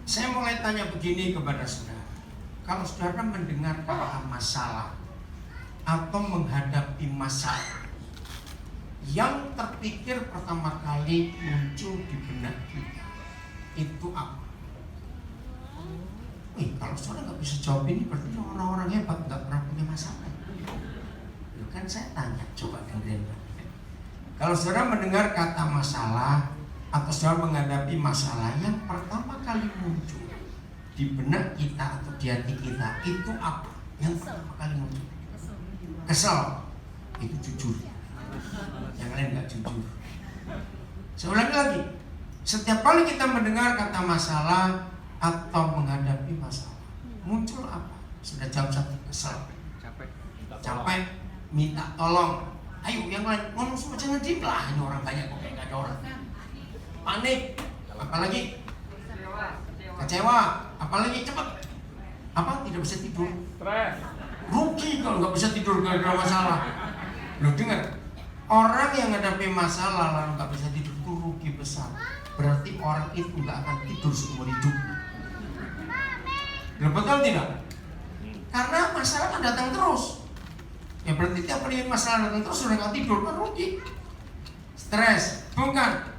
Saya mulai tanya begini kepada saudara. Kalau saudara mendengar kata masalah atau menghadapi masalah, yang terpikir pertama kali muncul di benak kita itu apa? Kalau saudara nggak bisa jawab ini berarti orang-orang hebat, nggak pernah punya masalah. Kan saya tanya, coba kalian. Kalau saudara mendengar kata masalah atau saudara menghadapi masalah, yang pertama kali muncul di benak kita atau di hati kita itu apa? Yang pertama kali muncul kesel. Itu jujur. Yang lain nggak jujur. Saya ulangi lagi, setiap kali kita mendengar kata masalah atau menghadapi masalah, muncul apa? Sudah jam 1, kesel, capek, minta tolong. Ayo yang lain ngomong semua, jangan diem lah, ini orang banyak kok kayak gak ada orang. Panik, apalagi kecewa, apalagi cepat apa? Tidak bisa tidur, stres, rugi kalau nggak bisa tidur gara-gara masalah. Loh, dengar, orang yang menghadapi masalah lalu nggak bisa tidur itu rugi besar. Berarti orang itu nggak akan tidur seumur hidupnya. Betul tidak? Karena masalah kan datang terus. Ya berarti tiap kali masalah datang terus sudah nggak tidur kan rugi. Stres, bukan.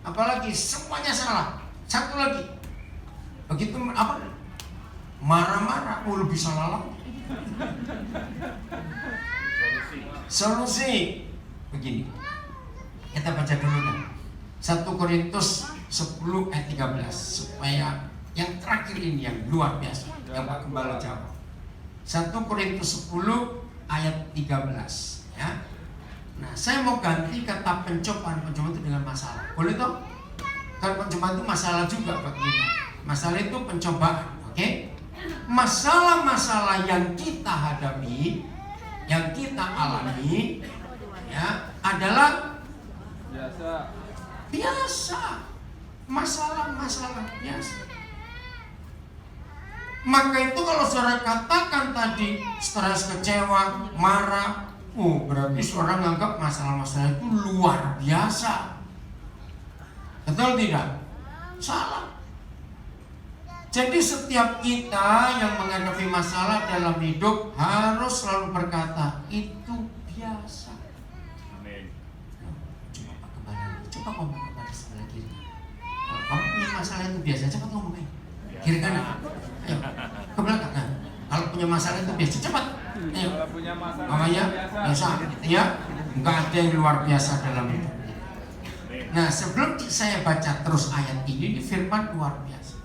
Apalagi semuanya salah. Satu lagi, begitu apa? Marah-marah, lebih salah lagi. Solusi begini. Kita baca dulu kan. 1 Korintus 10 ayat 13 supaya yang terakhir ini yang luar biasa yang Pak Gembala jawab. 1 Korintus 10 ayat 13 ya. Nah, saya mau ganti kata pencobaan itu dengan masalah. Boleh toh? Kalau pencobaan itu masalah juga buat kita. Masalah itu pencobaan, oke? Masalah-masalah yang kita hadapi, yang kita alami ya, adalah biasa. Masalah-masalah biasa. Maka itu kalau saudara katakan tadi stres, kecewa, marah, berarti saudara menganggap masalah-masalah itu luar biasa. Betul tidak? Salah. Jadi setiap kita yang menghadapi masalah dalam hidup harus selalu berkata itu biasa. Amin. Coba ngomong kepada sebelah kiri. Kalau kamu punya masalah itu biasa, cepat ngomong aja. Kiri kanan. Ayo, ke belakang. Nah, kalau punya masalah itu biasa, cepat. Ayo. Kalau punya masalah makanya biasa, gitu ya. Enggak ada yang luar biasa dalam hidup. Nah, sebelum saya baca terus ayat ini, firman luar biasa.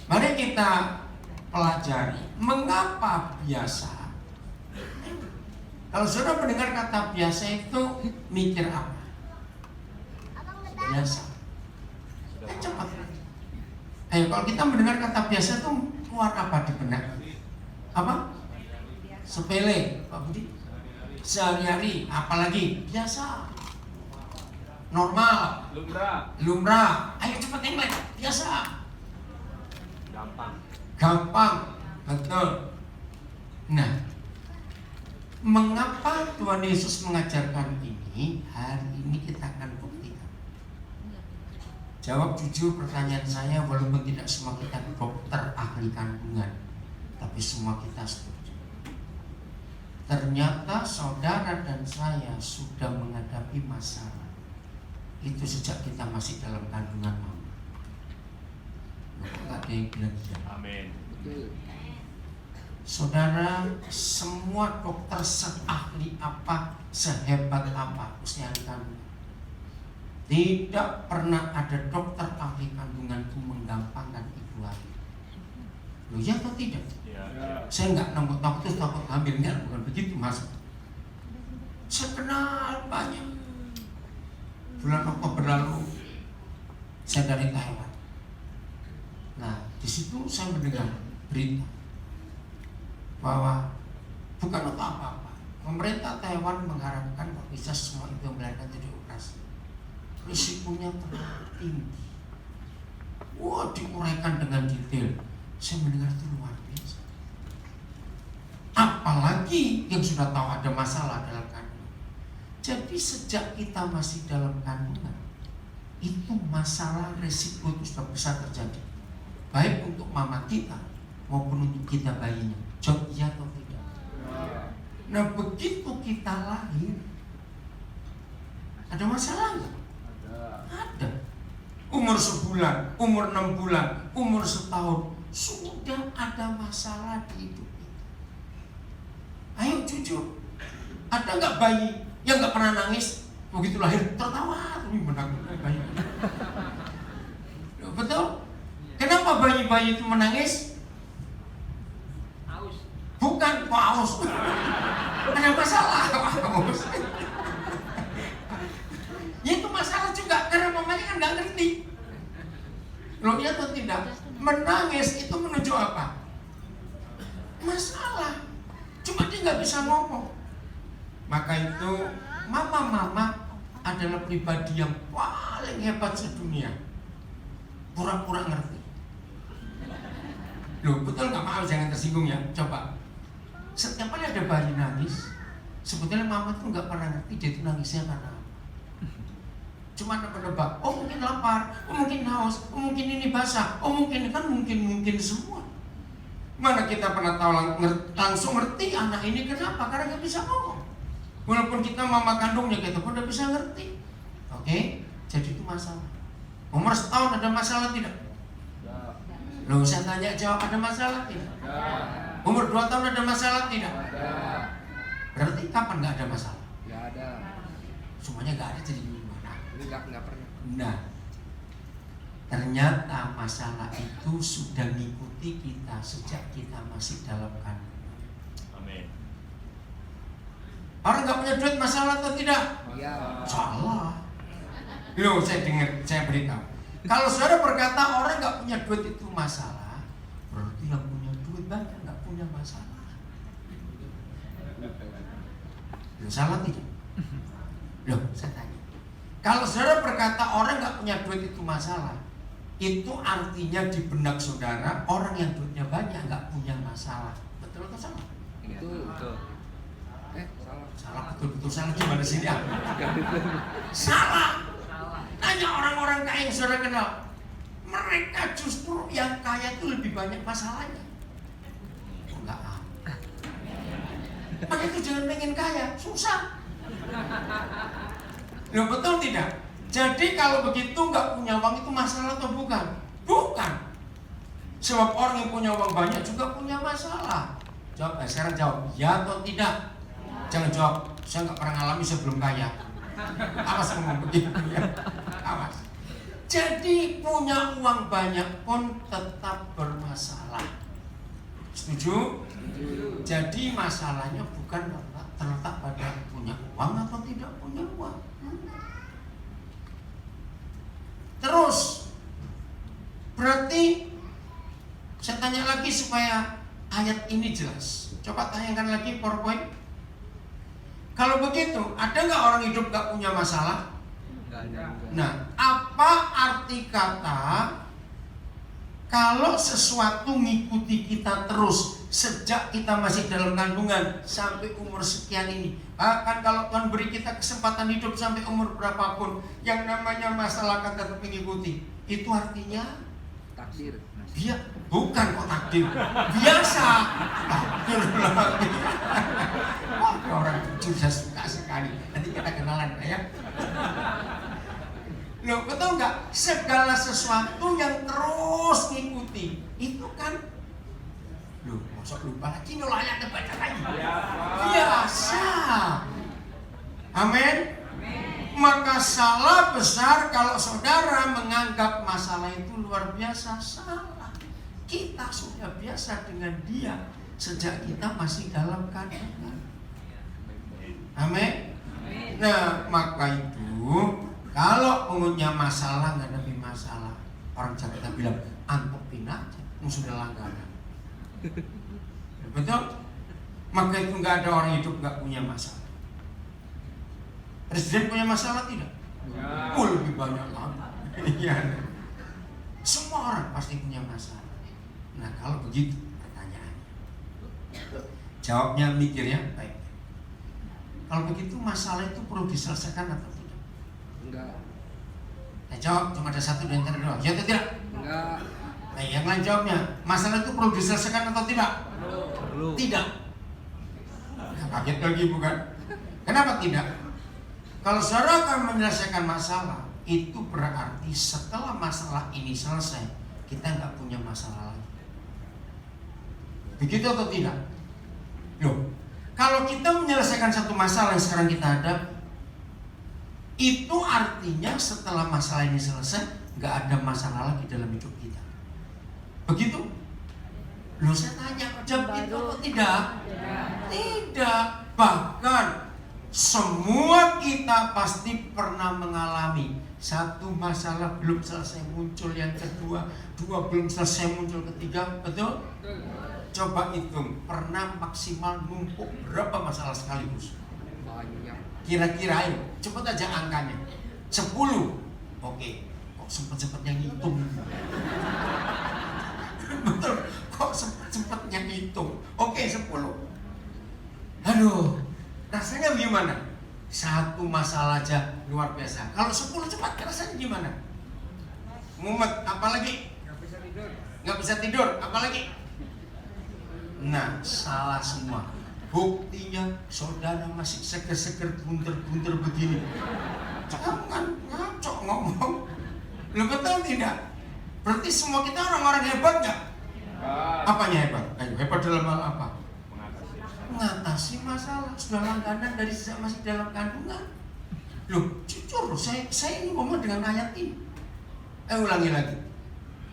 Mari kita pelajari mengapa biasa. Kalau saudara mendengar kata biasa itu mikir apa? Biasa. Cepat. Ayo, kalau kita mendengar kata biasa itu keluar apa di benak? Apa? Sepele, Pak Budi. Sehari-hari, apalagi biasa. Normal. Lumrah. Ayo cepat yang lain. Biasa. Gampang. Betul. Nah, mengapa Tuhan Yesus mengajarkan ini? Hari ini kita akan buktikan. Jawab jujur pertanyaan saya, walaupun tidak semua kita dokter ahli kandungan, tapi semua kita setuju. Ternyata saudara dan saya sudah menghadapi masalah itu sejak kita masih dalam kandungan mama. Enggak ada yang bilang tidak. Amin. Saudara, semua dokter seahli apa, sehebat apa, khususnya ahli kandungan, tidak pernah ada dokter ahli kandungan itu menggampangkan ibu hamil. Loh, ya atau tidak? Ya. Saya nggak takut hamilnya, bukan begitu mas. Saya kenal banyak. Bulan Oktober lalu saya dari Taiwan. Nah, di situ saya mendengar berita bahwa bukan untuk apa-apa, pemerintah Taiwan mengharapkan kalau bisa semua itu melahirkan jadi operasi. Risikonya terlalu tinggi. Wah, diuraikan dengan detail. Saya mendengar itu luar biasa. Apalagi yang sudah tahu ada masalah dalam kandungan. Jadi sejak kita masih dalam kandungan, itu masalah risiko itu sudah besar terjadi. baik untuk mama kita maupun untuk kita bayinya? Jawab iya atau tidak? Nah begitu kita lahir, ada masalah nggak? Ada. Umur sebulan, umur 6 bulan, umur setahun, sudah ada masalah di hidup kita. Ayo jujur, ada nggak bayi yang nggak pernah nangis? Begitu lahir tertawa, tapi menakutkan bayi. Betul? Kenapa bayi-bayi itu menangis? Haus. Bukan haus. Ada masalah haus. Ya itu masalah juga karena mamanya kan nggak ngerti. Loh iya atau tidak? Menangis itu menuju apa? Masalah. Cuma dia nggak bisa ngomong. Maka itu mama-mama adalah pribadi yang paling hebat sedunia. Pura-pura ngerti. Loh betul nggak? Maaf jangan tersinggung ya. Coba. Setiap kali ada bayi nangis, sebetulnya mama tuh nggak pernah ngerti dia itu nangisnya karena apa. Cuma nebak-nebak. Oh mungkin lapar, oh mungkin haus, oh mungkin ini basah, oh mungkin kan mungkin semua. Mana kita pernah tahu langsung ngerti anak ini kenapa? Karena nggak bisa ngomong. Walaupun kita mama kandungnya kita pun nggak bisa ngerti. Oke, jadi itu masalah. Umur setahun ada masalah tidak? Loh saya tanya jawab, ada masalah tidak? Umur 2 tahun ada masalah tidak? Berarti kapan nggak ada masalah? Nggak ada. Semuanya nggak ada jadi gimana? Nggak pernah. Nah, ternyata masalah itu sudah mengikuti kita sejak kita masih dalam kandungan. Amin. Orang nggak punya duit masalah atau tidak? Iya. Salah. Loh, saya dengar, saya beritahu. Kalau saudara berkata orang nggak punya duit itu masalah, berarti yang punya duit banyak nggak punya masalah. Loh, salah tidak? Loh, saya tanya. Kalau saudara berkata orang nggak punya duit itu masalah, itu artinya di benak saudara orang yang duitnya banyak nggak punya masalah. Betul atau salah? Itu betul. Salah. Salah, betul-betul salah. Gimana sih dia? Salah. Tanya orang-orang kaya yang saudara kenal, mereka justru yang kaya itu lebih banyak masalahnya. Oh, enggak ah. Maka itu jangan pengen kaya, susah. Loh betul tidak? Jadi kalau begitu nggak punya uang itu masalah atau bukan? Bukan. Sebab orang yang punya uang banyak juga punya masalah. Jawab, sekarang jawab, ya atau tidak? Jangan jawab, saya nggak pernah ngalami sebelum kaya. Awas ngomong begitu ya. Awas. Jadi punya uang banyak pun tetap bermasalah. Setuju? Jadi masalahnya bukan terletak pada punya uang atau tidak punya uang. Terus berarti saya tanya lagi supaya ayat ini jelas. Coba tanyakan lagi PowerPoint. Kalau begitu, ada nggak orang hidup nggak punya masalah? Nggak ada. Nah, apa arti kata kalau sesuatu ngikuti kita terus sejak kita masih dalam kandungan sampai umur sekian ini? Bahkan kalau Tuhan beri kita kesempatan hidup sampai umur berapapun, yang namanya masalah akan tetap mengikuti. Itu artinya Takdir. dia bukan kok takdir, biasa. Takdir lagi. Wah, orang jujur saya suka sekali. Nanti kita kenalan ya. Loh, betul nggak? Segala sesuatu yang terus ngikuti itu kan, loh, masuk lupa lagi nolanya baca lagi. Biasa. Amin. Maka salah besar kalau saudara menganggap masalah itu luar biasa. Salah. Kita sudah biasa dengan dia sejak kita masih dalam kandungan. Amin. Nah, maka itu kalau punya masalah nggak masalah, orang Jakarta bilang antepin aja, sudah langganan. Betul? Maka itu nggak ada orang hidup nggak punya masalah. Presiden punya masalah tidak? Ya. Oh, lebih banyak lagi. Iya. Semua orang pasti punya masalah. Nah, kalau begitu pertanyaannya, jawabnya mikir ya, baik. Kalau begitu masalah itu perlu diselesaikan atau tidak? Enggak. Jawab, cuma ada satu dan antara dua. Ya atau tidak? Enggak. Nah, yang lain jawabnya, masalah itu perlu diselesaikan atau tidak? Perlu. Tidak. Nah, kaget lagi bukan? Kenapa tidak? Kalau saudara akan menyelesaikan masalah, itu berarti setelah masalah ini selesai, kita nggak punya masalah lagi. Begitu atau tidak? Loh, kalau kita menyelesaikan satu masalah yang sekarang kita hadapi, itu artinya setelah masalah ini selesai, nggak ada masalah lagi dalam hidup kita. Begitu? Loh, saya tanya, jawab itu atau tidak? Tidak. Bahkan semua kita pasti pernah mengalami satu masalah belum selesai muncul yang kedua, dua belum selesai muncul ketiga, betul? Coba hitung, pernah maksimal numpuk berapa masalah sekaligus? Banyak. Kira-kira ayo, cepet aja angkanya. 10. Oke, kok sempet-sempetnya ngitung? Betul, kok sempet-sempetnya ngitung? Oke, 10. Aduh, rasanya gimana? Satu masalah aja luar biasa. Kalau 10 cepat, rasanya gimana? Mumet, apalagi? Nggak bisa tidur, apalagi? Nah, salah semua. Buktinya saudara masih seger-seger bunter-bunter begini. Jangan ngaco ngomong. Lu betul tidak? Berarti semua kita orang-orang hebat nggak? Apanya hebat? Ayo, hebat dalam hal apa? Mengatasi masalah. Sudah langganan dari sejak masih dalam kandungan. Loh, jujur loh, saya ini ngomong dengan ayat ini. Ulangi lagi.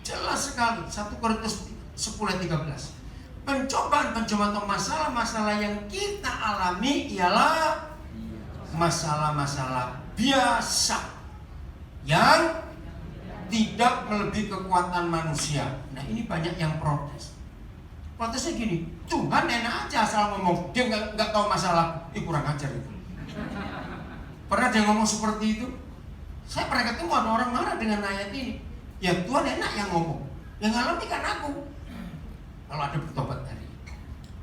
Jelas sekali, 1 Korintus 10:13. Pencobaan-pencobaan atau masalah-masalah yang kita alami ialah masalah-masalah biasa yang tidak melebihi kekuatan manusia. Nah, ini banyak yang protes. Protesnya gini, Tuhan enak aja asal ngomong, dia nggak tahu masalah. Kurang ajar itu. Pernah dia ngomong seperti itu? Saya pernah ketemu ada orang marah dengan ayat ini. Ya Tuhan enak yang ngomong, yang ngalami kan aku. Kalau ada bertobat hari ini.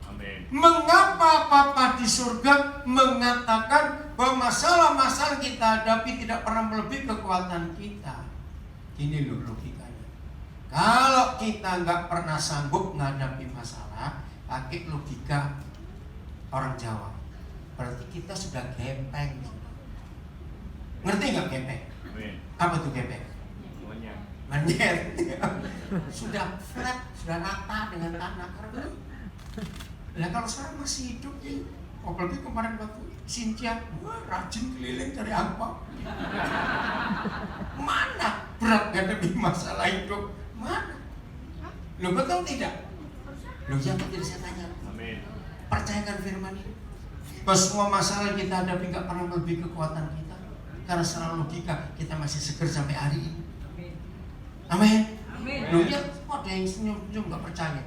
Amin. Mengapa Bapa di surga mengatakan bahwa masalah-masalah kita hadapi tidak pernah melebihi kekuatan kita? Ini loh logikanya. Kalau kita nggak pernah sanggup menghadapi masalah, pakai logika orang Jawa, berarti kita sudah gepeng. Ngerti nggak gepeng? Amin. Apa tuh gepeng? Menyet. Sudah flat, sudah rata dengan tanah. Nah, kalau sekarang masih hidup ya, apalagi kemarin waktu Cynthia, wah rajin keliling cari apa? Mana berat ngadepi masalah hidup? Mana? Lo betul tidak? Lo yang tidak saya tanya. Amin. Percayakan firman ini. Bahwa semua masalah yang kita hadapi nggak pernah melebihi kekuatan kita. Karena secara logika kita masih seger sampai hari ini. Amin. Lu lihat kok ada yang senyum-senyum nggak percaya.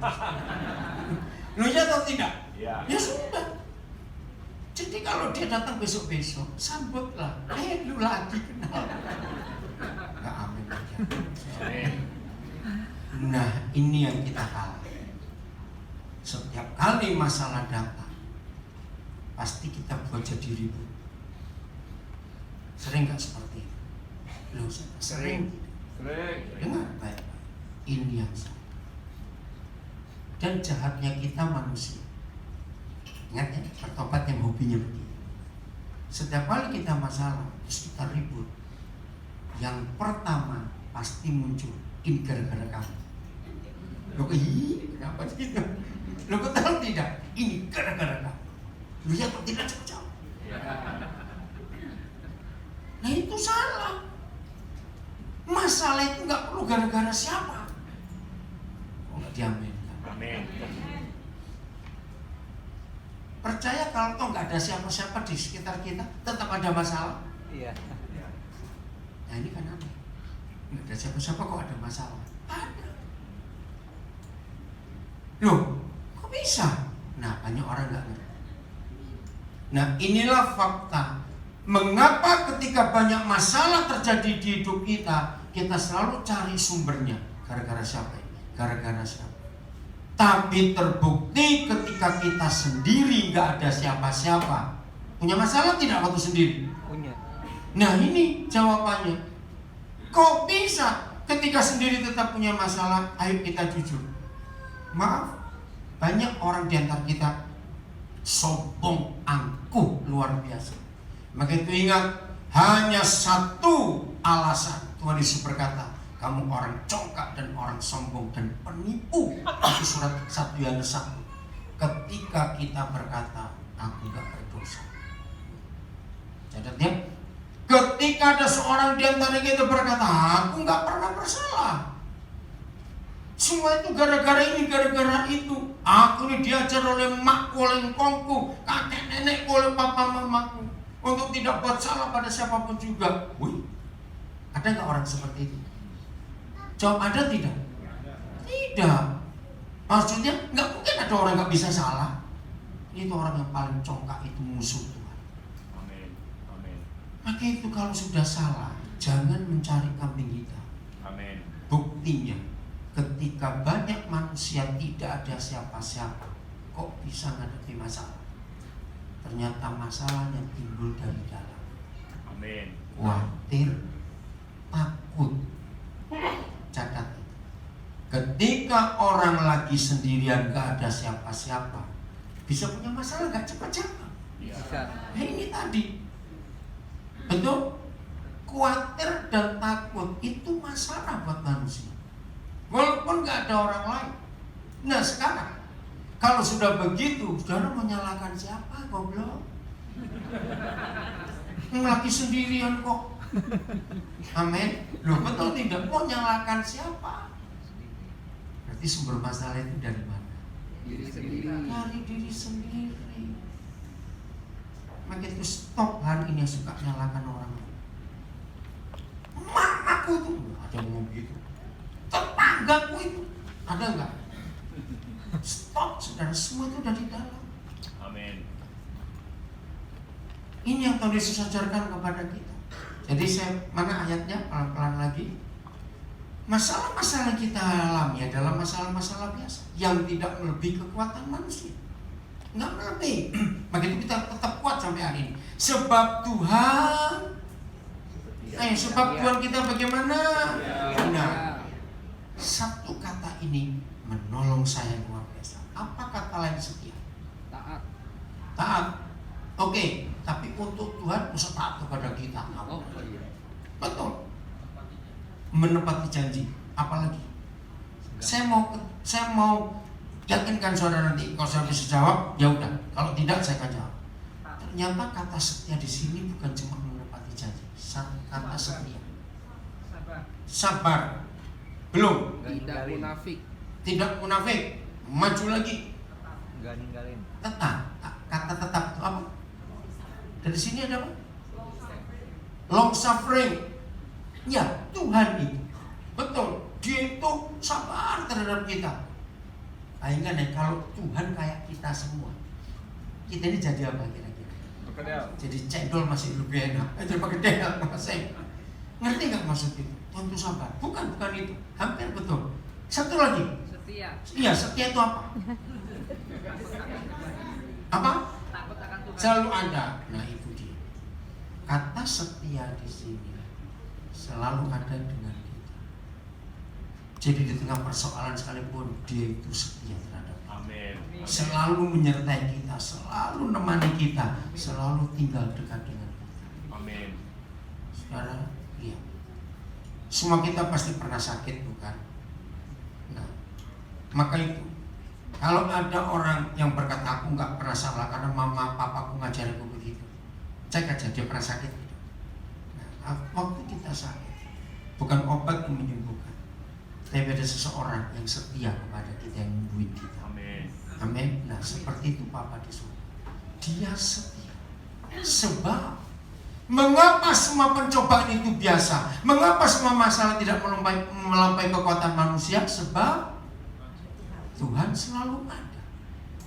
Lu lihat atau tidak? Ya. Ya sudah. Jadi kalau dia datang besok-besok, sambutlah. Lu lagi kenal. Nggak amin aja. Amin. Nah, ini yang kita kalah. Setiap kali masalah datang, pasti kita buat jadi ribut. Sering nggak seperti itu? Lu sering. Dengar baik-baik, ini yang salah. Dan jahatnya kita manusia. Ingat ya, bertobat yang hobinya begini. Setiap kali kita masalah, terus kita ribut, yang pertama pasti muncul, ini gara-gara kamu. Loh, kenapa gitu? Lo betul tidak? Ini gara-gara kamu. Lihat kok tidak jauh-jauh. Nah itu salah. Masalah itu nggak perlu gara-gara siapa. Oh, nggak diaminkan. Amin. Percaya kalau toh nggak ada siapa-siapa di sekitar kita, tetap ada masalah. Iya. Nah ini kan aneh. Nggak ada siapa-siapa kok ada masalah. Ada. Loh, kok bisa? Nah banyak orang nggak ngerti. Nah inilah fakta. Mengapa ketika banyak masalah terjadi di hidup kita, kita selalu cari sumbernya. Gara-gara siapa ini? Gara-gara siapa? Tapi terbukti ketika kita sendiri gak ada siapa-siapa. Punya masalah tidak waktu sendiri? Punya. Nah ini jawabannya. Kok bisa? Ketika sendiri tetap punya masalah, ayo kita jujur. Maaf, banyak orang di antara kita sombong, angkuh, luar biasa. Maka itu ingat, hanya satu alasan. Tuhan Yesus berkata, kamu orang congkak dan orang sombong dan penipu. Itu surat 1 Yohanes 1. Ketika kita berkata, aku gak berdosa. Catat ya. Ketika ada seorang di antara kita berkata, aku gak pernah bersalah. Semua itu gara-gara ini, gara-gara itu. Aku ini diajar oleh makku, oleh engkongku, kakek nenekku, oleh papa mamaku, untuk tidak buat salah pada siapapun juga. Wih, ada nggak orang seperti itu? Jawab ada tidak? Tidak. Maksudnya nggak mungkin ada orang nggak bisa salah. Itu orang yang paling congkak, itu musuh Tuhan. Amin. Amin. Maka itu kalau sudah salah, jangan mencari kambing hitam. Amin. Buktinya, ketika banyak manusia tidak ada siapa-siapa, kok bisa menghadapi masalah? Ternyata masalahnya timbul dari dalam. Amin. Khawatir, takut. Catat itu. Ketika orang lagi sendirian, gak ada siapa-siapa, bisa punya masalah gak cepat-cepat. Iya. Bisa. Nah, ini tadi, betul? Khawatir dan takut itu masalah buat manusia, walaupun gak ada orang lain. Nah sekarang, kalau sudah begitu, saudara menyalahkan siapa? Goblok. Lagi sendirian kok. Amin. Loh betul tidak? Mau nyalahkan siapa? Berarti sumber masalah itu dari mana? Diri sendiri. Dari diri sendiri. Maka itu stop hari ini yang suka nyalahkan orang. Mamaku tuh, ada yang ngomong gitu. Tetanggaku itu, ada enggak? Stop, saudara, semua itu dari dalam. Amin. Ini yang Tuhan Yesus ajarkan kepada kita. Jadi mana ayatnya, pelan-pelan lagi. Masalah-masalah kita alami adalah masalah-masalah biasa yang tidak melebihi kekuatan manusia. Enggak melebihi. Maka itu kita tetap kuat sampai hari ini. Sebab Tuhan, sebab Tuhan kita bagaimana? Nah, satu kata ini menolong saya luar biasa. Apa kata lain? Setia. Taat. Taat. Oke, tapi untuk Tuhan mesti taat kepada kita. Oh iya. Betul. Menepati janji. Apalagi? Saya mau yakinkan saudara nanti. Kalau saya bisa jawab, ya udah. Kalau tidak, saya akan jawab. Ternyata kata setia di sini bukan cuma menepati janji. Kata setia. Sabar. Belum. Tidak munafik. Tidak munafik. Maju lagi. Enggak ninggalin. Tetap. Kata tetap itu apa? Dari sini ada apa? Long suffering. Ya, Tuhan itu. Betul. Dia itu sabar terhadap kita. Bayangkan ya, kalau Tuhan kayak kita semua, kita ini jadi apa kira-kira? Perkedel. Jadi cendol masih lebih enak. Jadi perkedel masih. Ngerti nggak maksud itu? Tuhan itu sabar. Bukan itu. Hampir betul. Satu lagi. Setia. Iya, setia itu apa? Apa? Takut akan Tuhan. Selalu ada. Nah itu dia. Kata setia di sini selalu ada dengan kita. Jadi di tengah persoalan sekalipun dia itu setia terhadap kita. Amin. Selalu menyertai kita, selalu menemani kita, selalu tinggal dekat dengan kita. Amin. Saudara, iya. Semua kita pasti pernah sakit, bukan? Nah, maka itu kalau ada orang yang berkata aku nggak pernah salah karena mama papaku ngajarin aku begitu, cek aja dia pernah sakit. Nah, waktu kita sakit, bukan obat yang menyembuhkan, tapi ada seseorang yang setia kepada kita, yang membuat kita. Amin. Amin. Nah, seperti itu Papa di surga. Dia setia. Sebab mengapa semua pencobaan itu biasa? Mengapa semua masalah tidak melampaui kekuatan manusia? Sebab Tuhan selalu ada.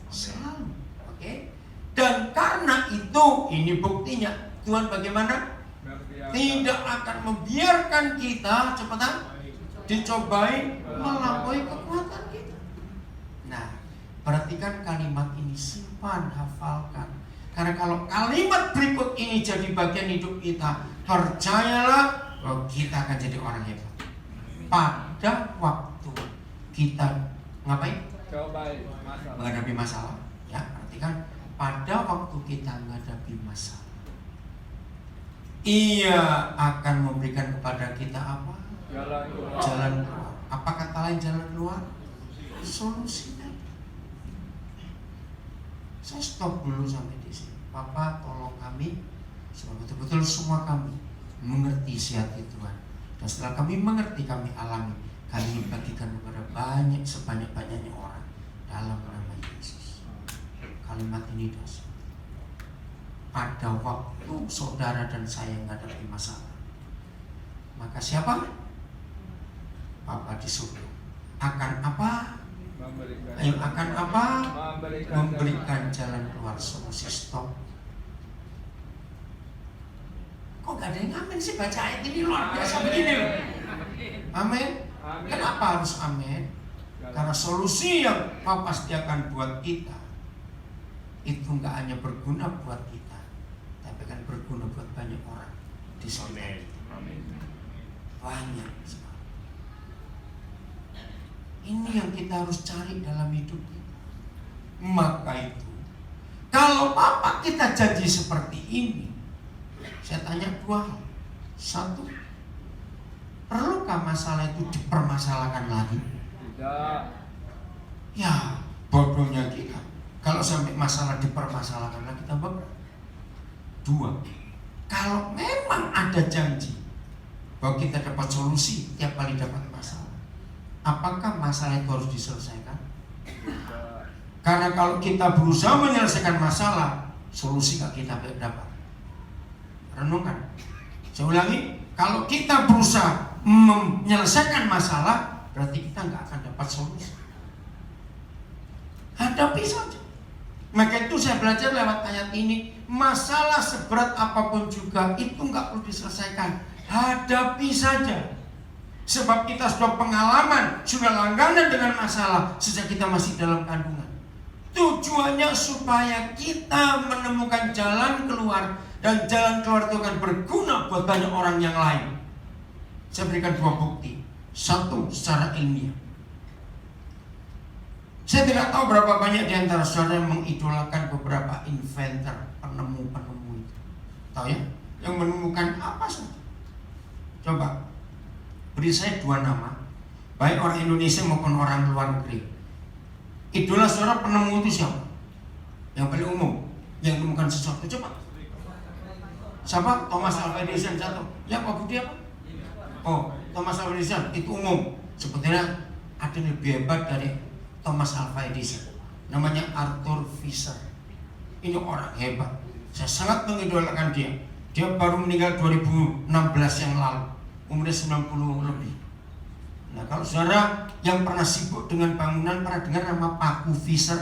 Selalu. Oke? Dan karena itu, ini buktinya, Tuhan bagaimana? Tidak akan membiarkan kita cepetan dicobai melampaui kekuatan kita. Nah, perhatikan kalimat ini, simpan, hafalkan. Karena kalau kalimat berikut ini jadi bagian hidup kita, percayalah bahwa kita akan jadi orang hebat. pada waktu kita ngapain? Coba masalah. Menghadapi masalah. Ya, perhatikan, pada waktu kita menghadapi masalah, Ia akan memberikan kepada kita apa? Jalan keluar. Apa kata lain jalan keluar? Solusinya. Saya stop dulu sampai di sini. Papa, tolong kami supaya betul-betul semua kami mengerti isi hati Tuhan. Dan setelah kami mengerti, kami alami, kami bagikan kepada sebanyak-banyaknya orang dalam nama Yesus. Kalimat ini dasar. Pada waktu saudara dan saya menghadapi masalah, maka siapa? Bapa di surga akan apa? Akan apa? Memberikan jalan keluar, solusi. Stop. Kok gak ada yang amin sih baca ayat ini luar biasa begini loh. Amin. Kenapa harus amin? Karena solusi yang Bapa sediakan buat kita itu gak hanya berguna buat kita, tapi kan berguna buat banyak orang di sekitar. Amin. Banyak sekali. Ini yang kita harus cari dalam hidup kita. Maka itu, kalau Bapak kita janji seperti ini, saya tanya dua hal. Satu, perlukah masalah itu dipermasalahkan lagi? Tidak. Ya, bodohnya kita. Kalau sampai masalah dipermasalahkan lagi, kita berat. Dua, kalau memang ada janji bahwa kita dapat solusi tiap kali dapat masalah, apakah masalah itu harus diselesaikan? Karena kalau kita berusaha menyelesaikan masalah, solusi gak kita dapat. Renungkan. Saya ulangi, kalau kita berusaha menyelesaikan masalah, berarti kita gak akan dapat solusi. Hadapi saja. Maka itu saya belajar lewat ayat ini, masalah seberat apapun juga itu gak perlu diselesaikan. Hadapi saja. Sebab kita sudah pengalaman, sudah langganan dengan masalah sejak kita masih dalam kandungan. Tujuannya supaya kita menemukan jalan keluar, dan jalan keluar itu akan berguna buat banyak orang yang lain. Saya berikan dua bukti. Satu, secara ilmiah. Saya tidak tahu berapa banyak di antara saudara yang mengidolakan beberapa inventor, penemu-penemu itu. Tahu ya? Yang menemukan apa saja. Coba beri saya dua nama, baik orang Indonesia maupun orang luar negeri. Idola saudara penemu itu siapa? Yang paling umum, yang menemukan sesuatu. Coba. Siapa? Thomas Alva Edison satu. Ya, Pak Budi apa? Oh, Thomas Alva Edison itu umum. Sebetulnya ada yang lebih hebat dari Thomas Alva Edison. Namanya Arthur Fisher. Ini orang hebat. Saya sangat mengidolakan dia. Dia baru meninggal 2016 yang lalu. Umurnya 90 lebih. Nah, kalau saudara yang pernah sibuk dengan bangunan pernah dengar nama Paku Fisher?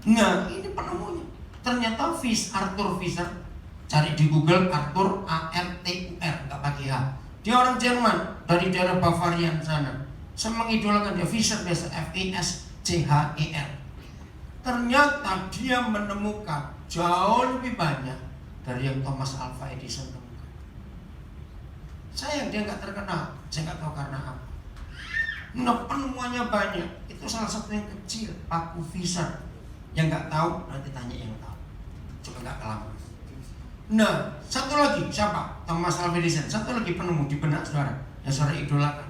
Nah, ini penemunya. Ternyata Arthur Fisher, cari di Google Arthur, A-R-T-U-R, nggak pakai H. Dia orang Jerman dari daerah Bavaria sana. Saya mengidolakan dia. Fisher biasa, F-I-S-C-H-E-R. Ternyata dia menemukan jauh lebih banyak dari yang Thomas Alva Edison temukan. Sayang dia nggak terkenal, saya nggak tahu karena apa. Nah, penemuannya banyak. Itu salah satu yang kecil, Paku Fisher. Yang nggak tahu nanti tanya yang tahu. Coba nggak kelamaan. Nah, satu lagi siapa? Thomas Alva Edison. Satu lagi penemu di benak saudara yang saudara idolakan.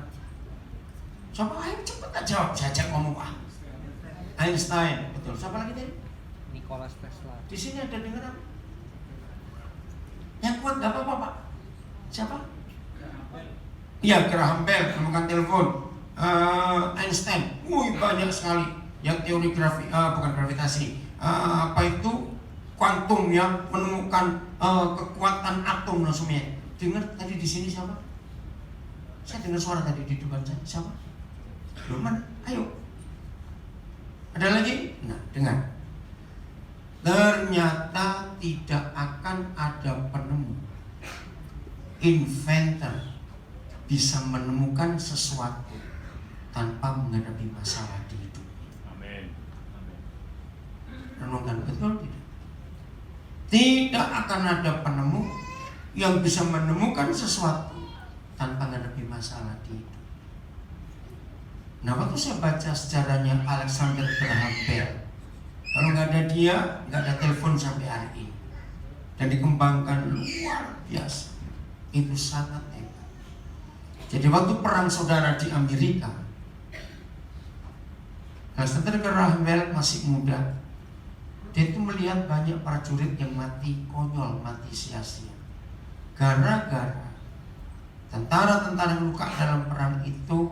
Coba ayo cepat jawab. Saya ajak ngomong Einstein, betul. Siapa lagi tadi? Nikola Tesla. Di sini ada dengar apa? Yang kuat nggak apa-apa Pak. Siapa? Iya, Graham Bell menemukan telepon. Einstein, banyak sekali yang teori bukan gravitasi. Apa itu? Kuantum ya, menemukan kekuatan atom langsungnya. Dengar tadi di sini siapa? Saya dengar suara tadi di depan saya. Siapa? Belum mana? Ayo. Ada lagi? Nah, dengar. Ternyata tidak akan ada penemu, inventor bisa menemukan sesuatu tanpa menghadapi masalah di hidup. Amin. Renungkan betul tidak? Tidak akan ada penemu yang bisa menemukan sesuatu tanpa menghadapi masalah. masalah di hidup. Nah, waktu saya baca sejarahnya Alexander Graham Bell, kalau nggak ada dia, nggak ada telepon sampai hari ini. Dan dikembangkan luar biasa. Itu sangat hebat. Jadi waktu perang saudara di Amerika, Alexander Graham Bell masih muda. Dia itu melihat banyak prajurit yang mati konyol, mati sia-sia. Gara-gara tentara-tentara yang luka dalam perang itu,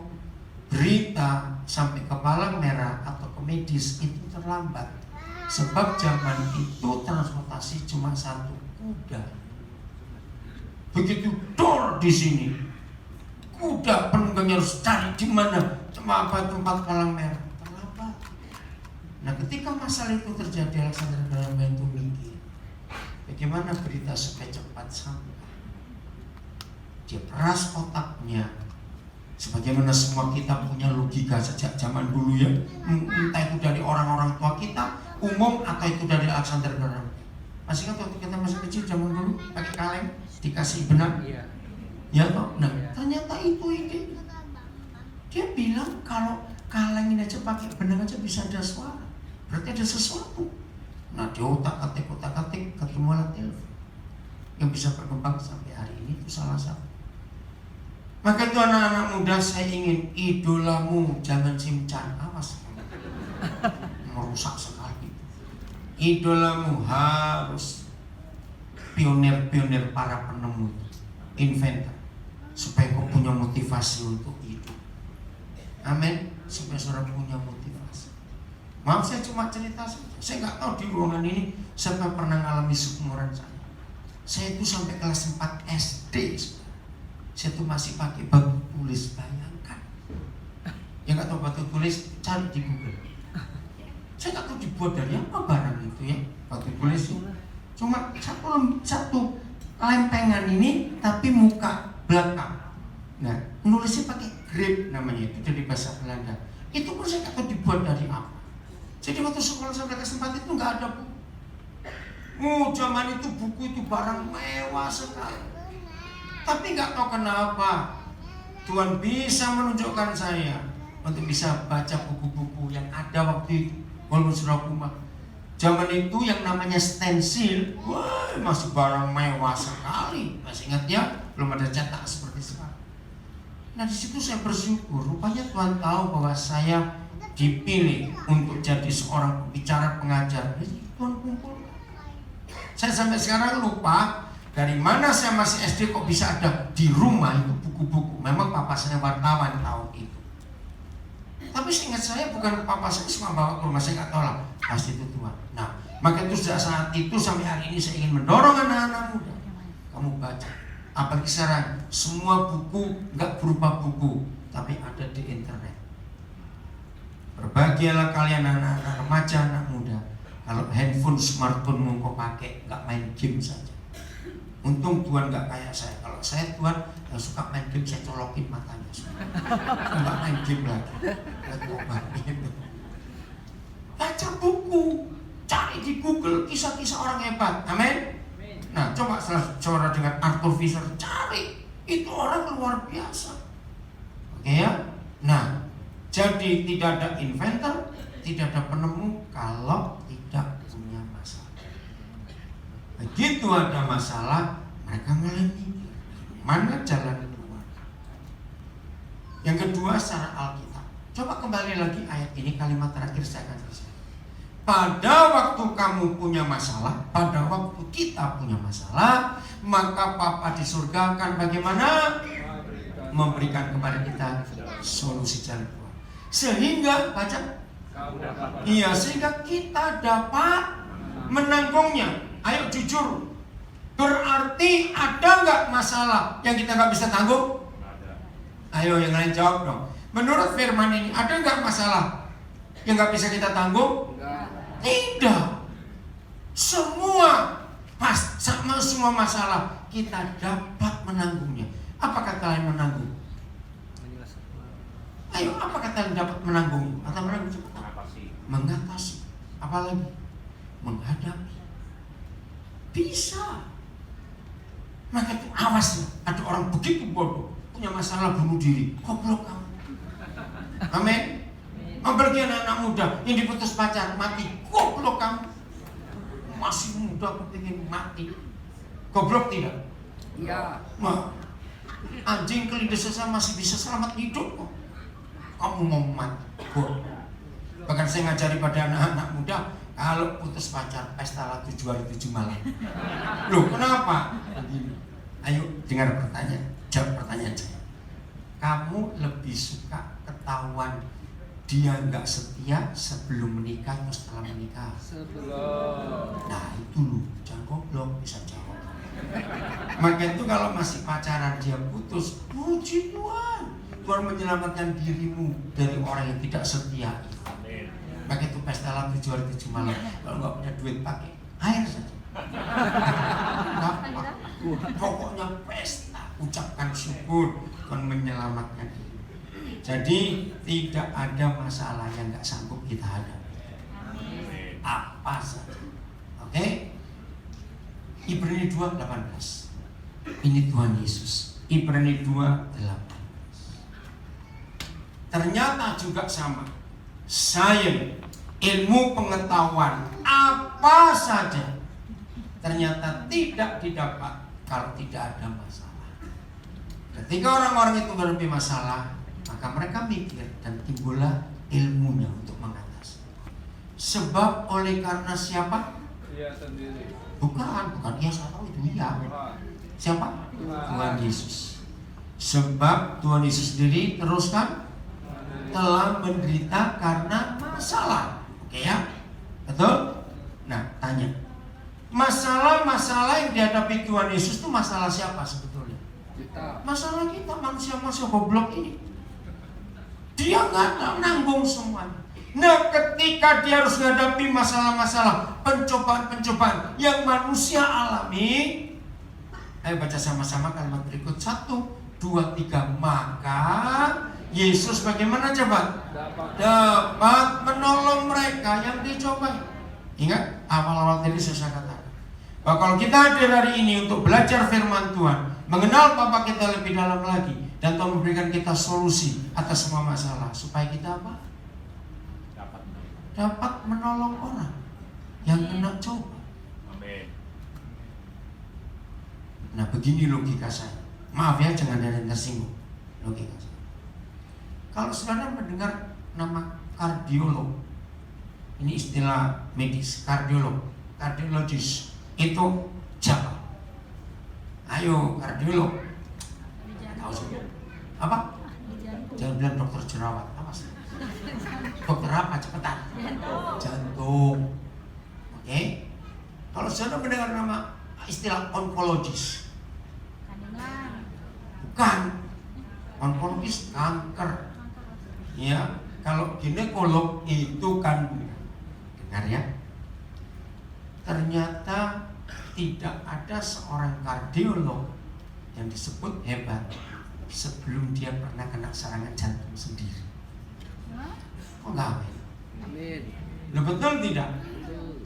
berita sampai ke palang merah atau ke medis itu terlambat. Sebab zaman itu transportasi cuma satu, kuda. Begitu dor di sini, kuda penunggangnya harus cari di mana tempat palang merah. Terlambat. Nah, ketika masalah itu terjadi, Alexander Graham Bell itu mikir, bagaimana berita supaya cepat sampai. Dia peras otaknya. Sebagaimana semua kita punya logika sejak zaman dulu ya, entah itu dari orang-orang tua kita umum atau itu dari Alexander Graham. Masih ingat waktu kita masih kecil zaman dulu pakai kaleng dikasih benang? Iya. Ya toh? Nah, ternyata itu ide. Dia bilang kalau kaleng ini aja pakai benang aja bisa ada suara. Berarti ada sesuatu. Nah, dia otak-atik ketemulah telepon yang bisa berkembang sampai hari ini. Itu salah satu. Maka itu anak-anak muda, saya ingin idolamu jangan Simcan, awas, merusak sekali. Idolamu harus pionir-pionir para penemu, inventor, supaya kau punya motivasi untuk hidup. Amin. Supaya saudara punya motivasi. Maaf, saya cuma cerita saja. Saya nggak tahu di ruangan ini siapa pernah ngalami seumuran saya. Saya itu sampai kelas 4 SD. Saya tuh masih pakai batu tulis, bayangkan. Yang nggak tahu batu tulis, cari di Google. Saya nggak tahu dibuat dari apa barang itu ya, batu tulis itu. Cuma satu lempengan ini, tapi muka belakang. Nah, nulisnya pakai grip namanya, itu dari bahasa Belanda. Itu pun saya nggak tahu dibuat dari apa. Jadi waktu sekolah sampai kelas 4 itu nggak ada buku. Zaman itu buku itu barang mewah sekali. Tapi nggak tahu kenapa Tuhan bisa menunjukkan saya untuk bisa baca buku-buku yang ada waktu itu. Walaupun Surabaya zaman itu yang namanya stensil, wah, masih barang mewah sekali. Masih ingat ya, belum ada cetak seperti sekarang. Nah, di situ saya bersyukur. Rupanya Tuhan tahu bahwa saya dipilih untuk jadi seorang pembicara pengajar. Jadi Tuhan kumpul. Saya sampai sekarang lupa dari mana saya masih SD kok bisa ada di rumah itu buku-buku. Memang papa saya wartawan tahu itu. Tapi seingat saya bukan papa saya cuma bawa ke rumah, saya nggak tahu lah. Pasti itu Tuhan. Nah, maka itu sejak saat itu sampai hari ini saya ingin mendorong anak-anak muda. Kamu baca. Apalagi sekarang semua buku nggak berupa buku, tapi ada di internet. Berbahagialah kalian anak-anak remaja, anak muda. Kalau handphone, smartphone kau pakai, nggak main game saja. Untung Tuhan nggak kayak saya. Kalau saya Tuhan yang suka main game, saya colokin matanya. Nggak main game lagi. Baca buku, cari di Google kisah-kisah orang hebat. Amin. Nah, coba saudara dengan Arthur Fisher, cari. Itu orang luar biasa. Oke ya. Nah, jadi tidak ada inventor, tidak ada penemu kalau tidak punya masalah. Begitu ada masalah, mereka mulai mikir mana jalan keluar. Yang kedua secara Alkitab. Coba kembali lagi ayat ini, kalimat terakhir saya akan selesai. Pada waktu kamu punya masalah, pada waktu kita punya masalah, maka Bapa di surga akan bagaimana? Memberikan kepada kita solusi jalan keluar. Sehingga baca, iya, sehingga kita dapat menanggungnya. Ayo jujur, berarti ada nggak masalah yang kita nggak bisa tanggung? Ayo yang lain jawab dong. Menurut firman ini, ada nggak masalah yang nggak bisa kita tanggung? Tidak. Semua masalah kita dapat menanggungnya. Apa kata kalian menanggung? Ayo, apa kata kalian dapat menanggungnya? Atau menanggung cepat? Mengatasi. Apalagi? Menghadapi. Bisa. Maka itu awas ya, ada orang begitu bodoh, punya masalah bunuh diri. Goblok kamu. Amin. Apalagi anak muda yang diputus pacar mati. Goblok kamu. Masih muda kepingin mati. Goblok tidak? Iya. Nah, anjing kelindes sesama masih bisa selamat hidup kok. Kamu mau mati. Bahkan saya ngajari pada anak-anak muda, kalau putus pacar, pesta lagu 2 hari 7 malam. Loh, kenapa? Ayo dengar pertanyaan, jawab pertanyaan saya. Kamu lebih suka ketahuan dia nggak setia sebelum menikah atau setelah menikah? Sebelum. Nah itu loh, jangan goblok, bisa jawab. Maka itu kalau masih pacaran dia putus, puji Tuhan, Tuhan menyelamatkan dirimu dari orang yang tidak setia. Amin. Maka itu pesta lagu 7 hari 7 malam. Kalau nggak punya duit pakai air saja. Nggak apa. Pokoknya pesta, ucapkan syukur Tuhan menyelamatkan diri. Jadi tidak ada masalah yang nggak sanggup kita hadapi. Amin. Apa saja. Oke? Ibrani 2:18. Ini Tuhan Yesus. Ibrani 2:18. Ternyata juga sama. Sains, ilmu pengetahuan apa saja ternyata tidak didapat kalau tidak ada masalah. Ketika orang-orang itu menghadapi masalah, maka mereka mikir dan timbullah ilmunya untuk mengatasi. Sebab oleh karena siapa? Dia sendiri. Bukan iya saya tahu itu iya. Tuhan. Siapa? Tuhan. Tuhan Yesus. Sebab Tuhan Yesus sendiri teruskan telah menderita karena masalah. Oke ya? Betul? Nah, tanya. Masalah-masalah yang dihadapi Tuhan Yesus itu masalah siapa sebetulnya? Kita. Masalah kita, manusia-manusia goblok ini. Dia nggak nanggung semuanya. Nah, ketika dia harus menghadapi masalah-masalah, pencobaan-pencobaan yang manusia alami, ayo baca sama-sama kalimat berikut. 1, 2, 3. Maka Yesus bagaimana coba? Dapat menolong mereka yang dicobai. Ingat awal-awal tadi saya katakan bahwa kalau kita hadir hari ini untuk belajar firman Tuhan, mengenal Bapa kita lebih dalam lagi, dan Tuhan memberikan kita solusi atas semua masalah, supaya kita apa? Dapat menolong orang yang kena coba. Amin. Nah begini logika saya. Maaf ya, jangan ada yang tersinggung. Logika saya. Kalau saudara mendengar nama kardiolog, ini istilah medis, kardiolog, kardiologis, itu siapa? Ayo kardiolog. Tahu sih? Apa? Jangan bilang dokter jerawat. Apa sih? Dokter apa? Cepetan. Jantung. Oke? Kalau saudara mendengar nama istilah onkologis, bukan. Onkologis kanker. Ya, kalau ginekolog itu kan, dengar ya, ternyata tidak ada seorang kardiolog yang disebut hebat sebelum dia pernah kena serangan jantung sendiri. Oh enggak, Amin. lo betul tidak?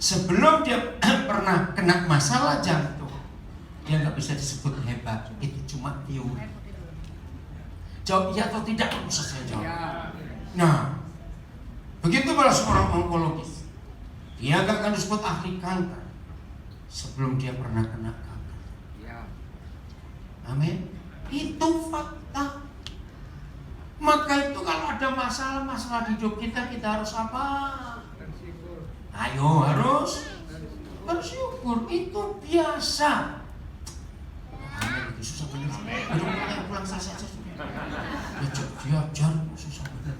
Sebelum dia pernah kena masalah jantung, dia nggak bisa disebut hebat. Itu cuma teori. Jawab iya atau tidak, kamu saya jawab. Ya. Nah, begitu pula seorang onkologis, dia gak akan disebut ahli kanker sebelum dia pernah kena kanker. Ya. Amin. Itu fakta. Maka itu kalau ada masalah-masalah di hidup kita harus apa? Bersyukur. Ayo harus bersyukur. Itu biasa. Amin. Itu susah benar. Aduh, pulang saja. Diajar susah benar.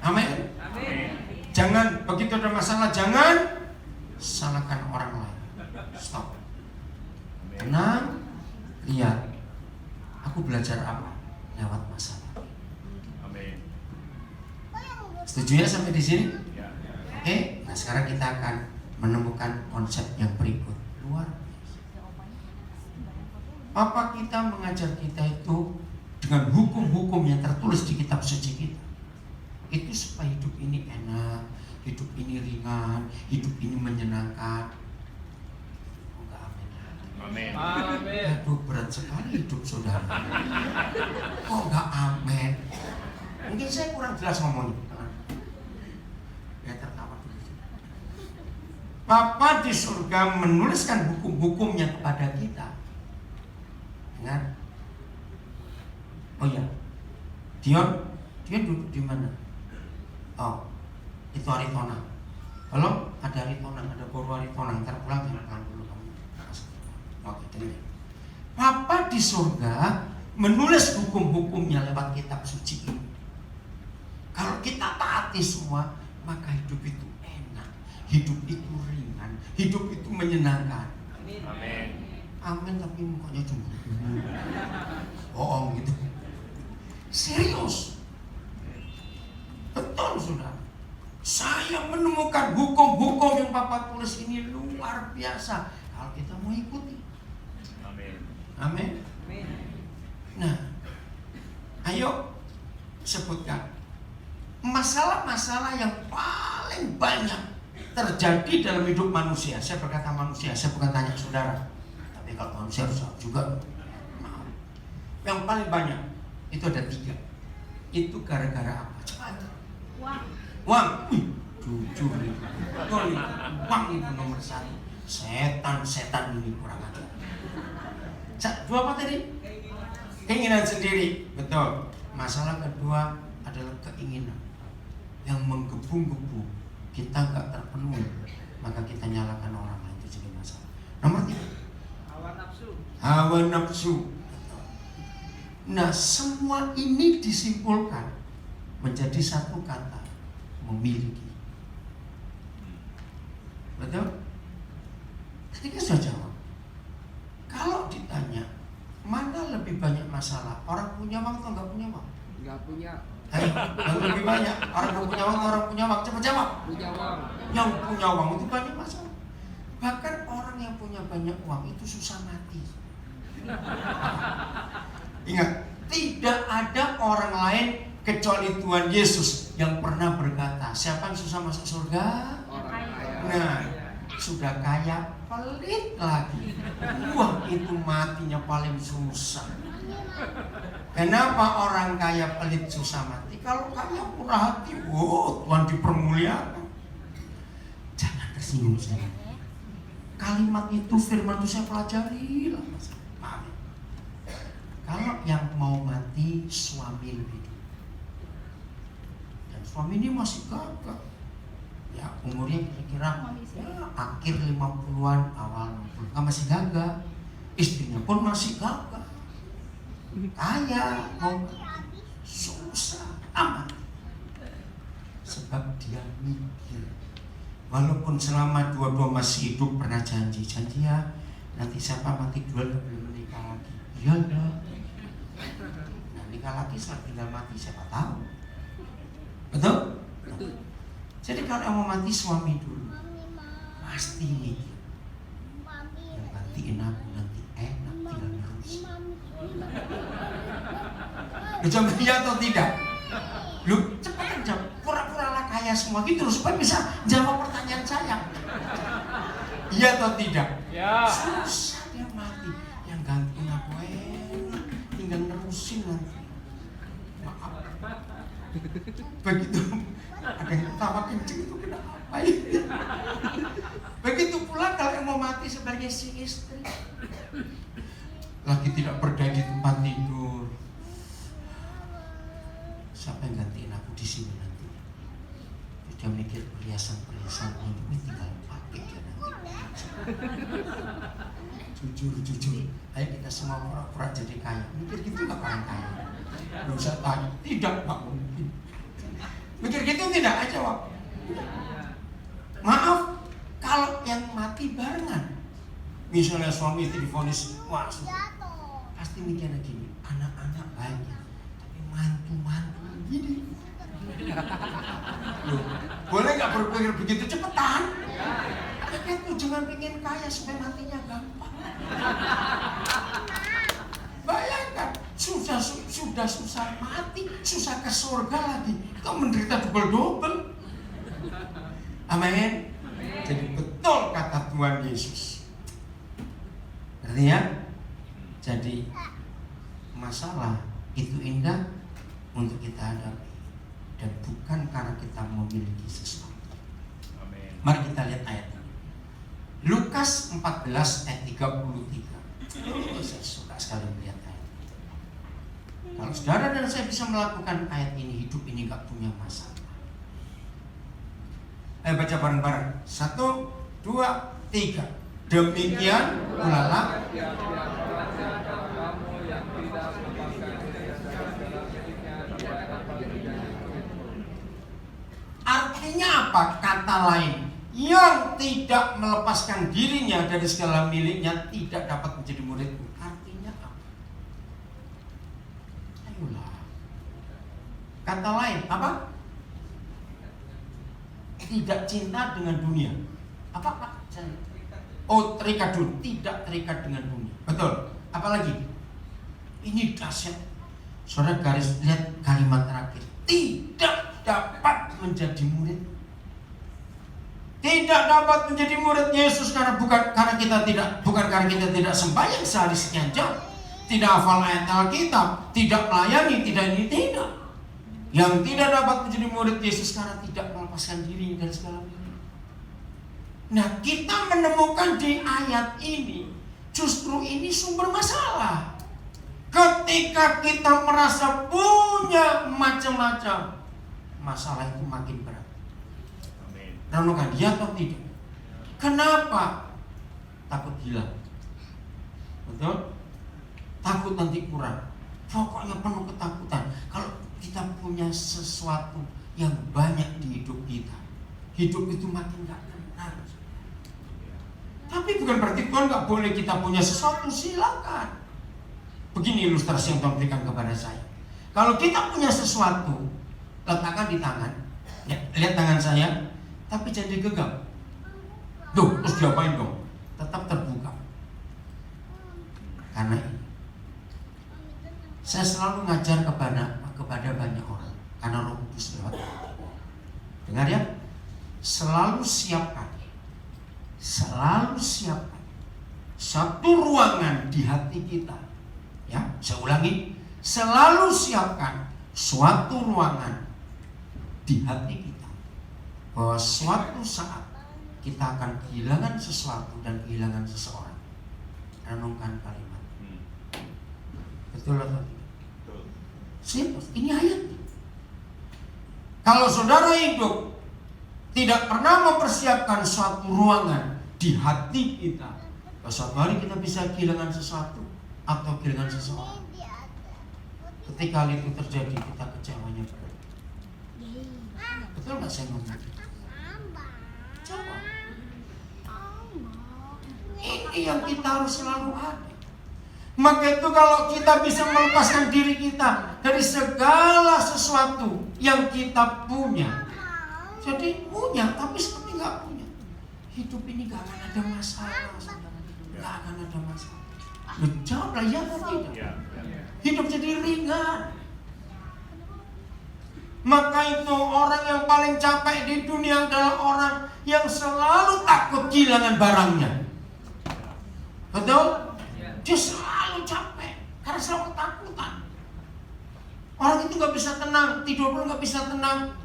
Amin. Amin. Jangan begitu ada masalah, jangan salahkan orang lain. Stop. Tenang, lihat. Aku belajar apa lewat masalah. Amin. Setuju ya sampai di sini? Ya. Oke. Nah sekarang kita akan menemukan konsep yang berikut. Luar biasa. Apa kita mengajar kita itu dengan hukum-hukum yang tertulis di kitab suci kita? Itu supaya hidup ini enak, hidup ini ringan, hidup ini menyenangkan. Enggak, amin. Amin. Amin. Aduh, berat sekali hidup saudara. Kok nggak amin? Mungkin saya kurang jelas ngomongnya. Ya tertawa dulu. Bapa di surga menuliskan hukum-hukumnya kepada kita. Dengar? Oh ya, Dion duduk di mana? Oh, itu Aritona. Kalau ada Aritona, ada guru Aritona, ntar pulang jangan dulu kamu. Oke, dengar. Bapa di surga menulis hukum-hukumnya lewat kitab suci ini. Kalau kita taati semua, maka hidup itu enak, hidup itu ringan, hidup itu menyenangkan. Amin. Amin, tapi mukanya cuma bohong gitu. Serius. Betul sudah. Saya menemukan hukum-hukum yang Bapak tulis ini luar biasa. Kalau kita mau ikuti. Amin. Amin. Nah, ayo sebutkan masalah-masalah yang paling banyak terjadi dalam hidup manusia. Saya berkata manusia, saya bukan tanya saudara. Tapi kalau manusia harus juga. Nah, yang paling banyak itu ada 3. Itu gara-gara apa? Cepat. Uang. Jujur itu. Betul itu. Uang itu nomor 1. Setan ini kurang ajar. 2 apa tadi? Keinginan sendiri. Betul. Masalah kedua adalah keinginan yang menggebu-gebu. Kita nggak terpenuhi, maka kita nyalakan orang lain, itu jadi masalah. Nomor 3, hawa nafsu. Nah, semua ini disimpulkan menjadi satu kata, memiliki. Betul? Tadi kan sudah jawab. Kalau ditanya mana lebih banyak masalah, orang punya uang atau nggak punya uang? Nggak punya. Ayo, yang lebih banyak orang nggak punya uang atau orang punya uang? Cepat jawab. Punya uang. Yang punya uang itu banyak masalah. Bahkan orang yang punya banyak uang itu susah mati. Ingat, tidak ada orang lain kecuali Tuhan Yesus yang pernah berkata, siapa yang susah masuk surga? Orang kaya. Nah, sudah kaya pelit lagi. Wah, itu matinya paling susah. Kenapa orang kaya pelit susah mati? Kalau kaya murah hati, Tuhan dipermuliakan. Jangan tersinggung saja. Kalimat itu, firman itu saya pelajari lah. Maaf. Kalau yang mau mati suami lebih dulu. Dan suami ini masih gagah. Ya, umurnya kira-kira akhir 50-an, awal 60-an masih gagah. Istrinya pun masih gagah. Kaya, mau susah amat. Sebab dia mikir. Walaupun selama dua-dua masih hidup pernah janji ya, nanti siapa mati duluan gak boleh menikah lagi. Iya dah. Nah, nikah lagi saat tinggal mati siapa tahu. Betul? Betul. Jadi kalau yang mau mati suami dulu, pasti mikir. Yang gantiin aku nanti enak tinggal terus. Lu coba iya atau tidak? Lu cepetan jawab, pura-pura lah kaya semua gitu loh, supaya bisa jawab pertanyaan saya. Iya atau tidak? Ya. Susah dia mati. Yang gantiin aku enak, tinggal nerusin nanti. Maaf. Begitu ada yang ketawa kencing itu kenapa ya? Begitu pula kalau yang mau mati sebagai si istri, lagi tidak berdaya di tempat tidur. Siapa yang gantiin aku di sini nanti? Dia mikir perhiasan ini tinggal pakai dia nanti. Jujur. Ayo kita semua pura-pura jadi kaya. Mikir gitu nggak orang kaya? Nggak usah tanya. Tidak, nggak mungkin. Mikir gitu tidak aja, Wak. Maaf, kalau yang mati barengan, misalnya suami itu divonis, wah sudah, pasti mikirnya gini, anak-anak banyak, tapi mantu-mantu gini. Loh, boleh nggak berpikir begitu cepetan? Tapi itu jangan pengen kaya supaya matinya gampang. Bayangkan, sudah susah mati, susah ke surga lagi, kita menderita double-double. Amin. Jadi betul kata Tuhan Yesus. Artinya, jadi masalah itu indah untuk kita hadapi dan bukan karena kita memiliki sesuatu. Amin. Mari kita lihat ayat ini. Lukas 14 ayat 33. Saya suka sekali melihat ayat ini. Kalau saudara dan saya bisa melakukan ayat ini, hidup ini gak punya masalah. Ayo baca bareng-bareng. 1, 2, 3. Demikian pula artinya apa? Kata lain, yang tidak melepaskan dirinya dari segala miliknya tidak dapat menjadi muridku. Artinya apa? Ayolah. Kata lain, apa? Tidak cinta dengan dunia. Apa Pak? Oh, terikat dunia. Tidak terikat dengan dunia. Betul. Apalagi? Ini dahsyat. Saudara garis lihat kalimat terakhir. Tidak dapat menjadi murid. Tidak dapat menjadi murid Yesus bukan karena kita tidak sembahyang sehari sekian jam, tidak hafal ayat Alkitab, tidak melayani, tidak. Yang tidak dapat menjadi murid Yesus karena tidak melepaskan diri dari segala milik. Nah, kita menemukan di ayat ini justru ini sumber masalah. Ketika kita merasa punya macam-macam, masalah itu makin berat. Amin. Renungkan dia atau tidak? Kenapa? Takut hilang. Betul? Takut nanti kurang. Pokoknya penuh ketakutan. Kalau kita punya sesuatu yang banyak di hidup kita, hidup itu makin gak tenang. Tapi bukan berarti Tuhan gak boleh kita punya sesuatu. Silakan. Begini ilustrasi yang Tuhan berikan kepada saya. Kalau kita punya sesuatu, letakkan di tangan. Ya, lihat tangan saya, tapi jangan digenggam. Tuh, terus diapain dong? Tetap terbuka. Karena ini, saya selalu ngajar kepada banyak orang, karena Roh Kudus lewat. Dengar ya, selalu siapkan satu ruangan di hati kita. Ya, saya ulangi, selalu siapkan suatu ruangan di hati kita, bahwa suatu saat kita akan kehilangan sesuatu dan kehilangan seseorang. Renungkan kalimat. Betul atau tidak? Serius, ini ayat. Kalau saudara hidup tidak pernah mempersiapkan suatu ruangan di hati kita, suatu hari kita bisa kehilangan sesuatu atau kehilangan seseorang. Ketika hal itu terjadi, kita kecewanya berat. Betul nggak saya ngomong? Coba. Ini yang kita harus selalu ada. Maka itu kalau kita bisa melepaskan diri kita dari segala sesuatu yang kita punya. Jadi punya tapi seperti nggak punya. Hidup ini nggak akan ada masalah, nggak akan ada masalah. Jawablah ya atau tidak? Hidup jadi ringan. Maka itu orang yang paling capek di dunia adalah orang yang selalu takut kehilangan barangnya. Betul? Dia selalu capek karena selalu ketakutan. Orang itu gak bisa tenang, tidur pun gak bisa tenang.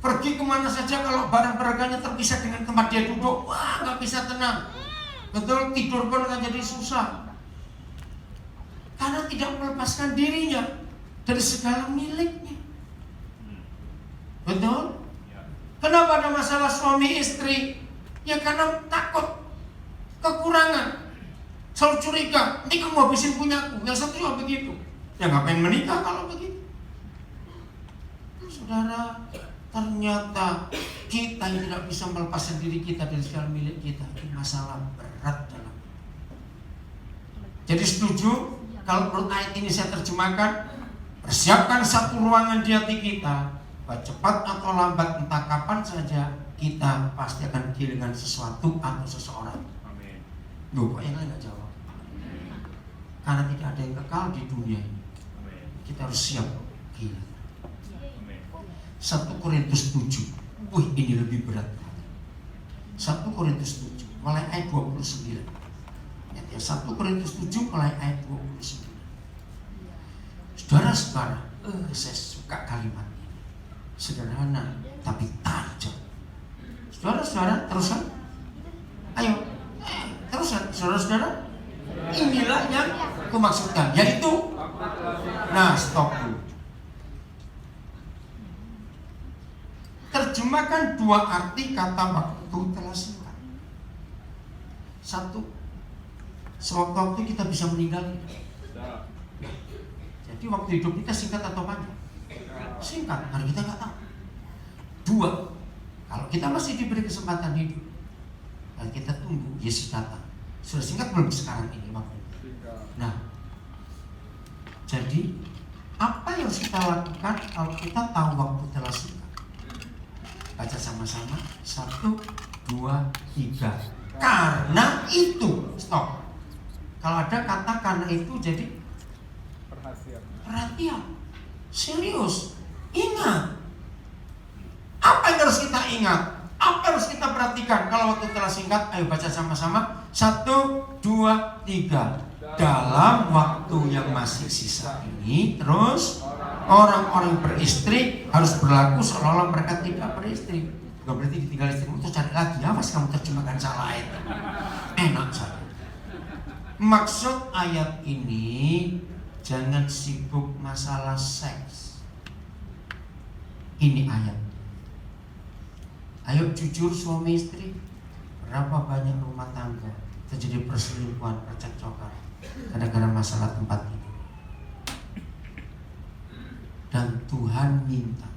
Pergi kemana saja kalau barang berharganya terpisah dengan tempat dia duduk, wah gak bisa tenang. Betul, tidur pun akan jadi susah. Karena tidak melepaskan dirinya dari segala miliknya. Betul? Kenapa ada masalah suami istri? Ya karena takut kekurangan. Selalu curiga, ini kamu habisin punyaku. Yang satu juga begitu. Ya ngapain menikah kalau begitu? Saudara, ternyata kita yang tidak bisa melepaskan diri kita dari segala milik kita, itu masalah berat dalam. Jadi setuju? Kalau menurut ayat ini saya terjemahkan, persiapkan satu ruangan di hati kita, bahwa cepat atau lambat entah kapan saja kita pasti akan kehilangan sesuatu atau seseorang. Amin. Loh, kok yang lain gak jawab? Karena tidak ada yang kekal di dunia ini. Amin. Kita harus siap kehilangan. Amin. 1 Korintus 7. Wih, ini lebih berat. 1 Korintus 7 mulai ayat 29. Ya, 1 Korintus 7 mulai ayat 29. Saudara-saudara, saya suka kalimat ini. Sederhana tapi tajam. Saudara-saudara, teruskan. Ayo, teruskan. Saudara-saudara, inilah yang aku maksudkan, yaitu, nah stop dulu. Terjemahkan 2 arti kata waktu telah singkat. 1, sewaktu-waktu kita bisa meninggal. Jadi waktu hidup kita singkat atau panjang? Singkat, karena kita nggak tahu. 2, kalau kita masih diberi kesempatan hidup dan kita tunggu Yesus datang, sudah singkat belum sekarang ini waktu? Nah, jadi apa yang harus kita lakukan kalau kita tahu waktu telah singkat? Baca sama-sama, 1, 2, 3. Karena itu, stop. Kalau ada kata karena itu, jadi perhatian, serius, ingat. Apa yang harus kita ingat? Apa yang harus kita perhatikan kalau waktu telah singkat? Ayo baca sama-sama, 1, 2, 3. Dalam waktu yang masih sisa ini, terus orang-orang beristri harus berlaku seolah-olah mereka tidak beristri. Bukan berarti ditinggal istrimu terus cari lagi. Awas kamu terjemahkan salah ayat. Enak saja. Maksud ayat ini, jangan sibuk masalah seks. Ini ayat. Ayo jujur suami istri, berapa banyak rumah tangga terjadi perselingkuhan, percekcokan gara-gara masalah tempat ini. Dan Tuhan minta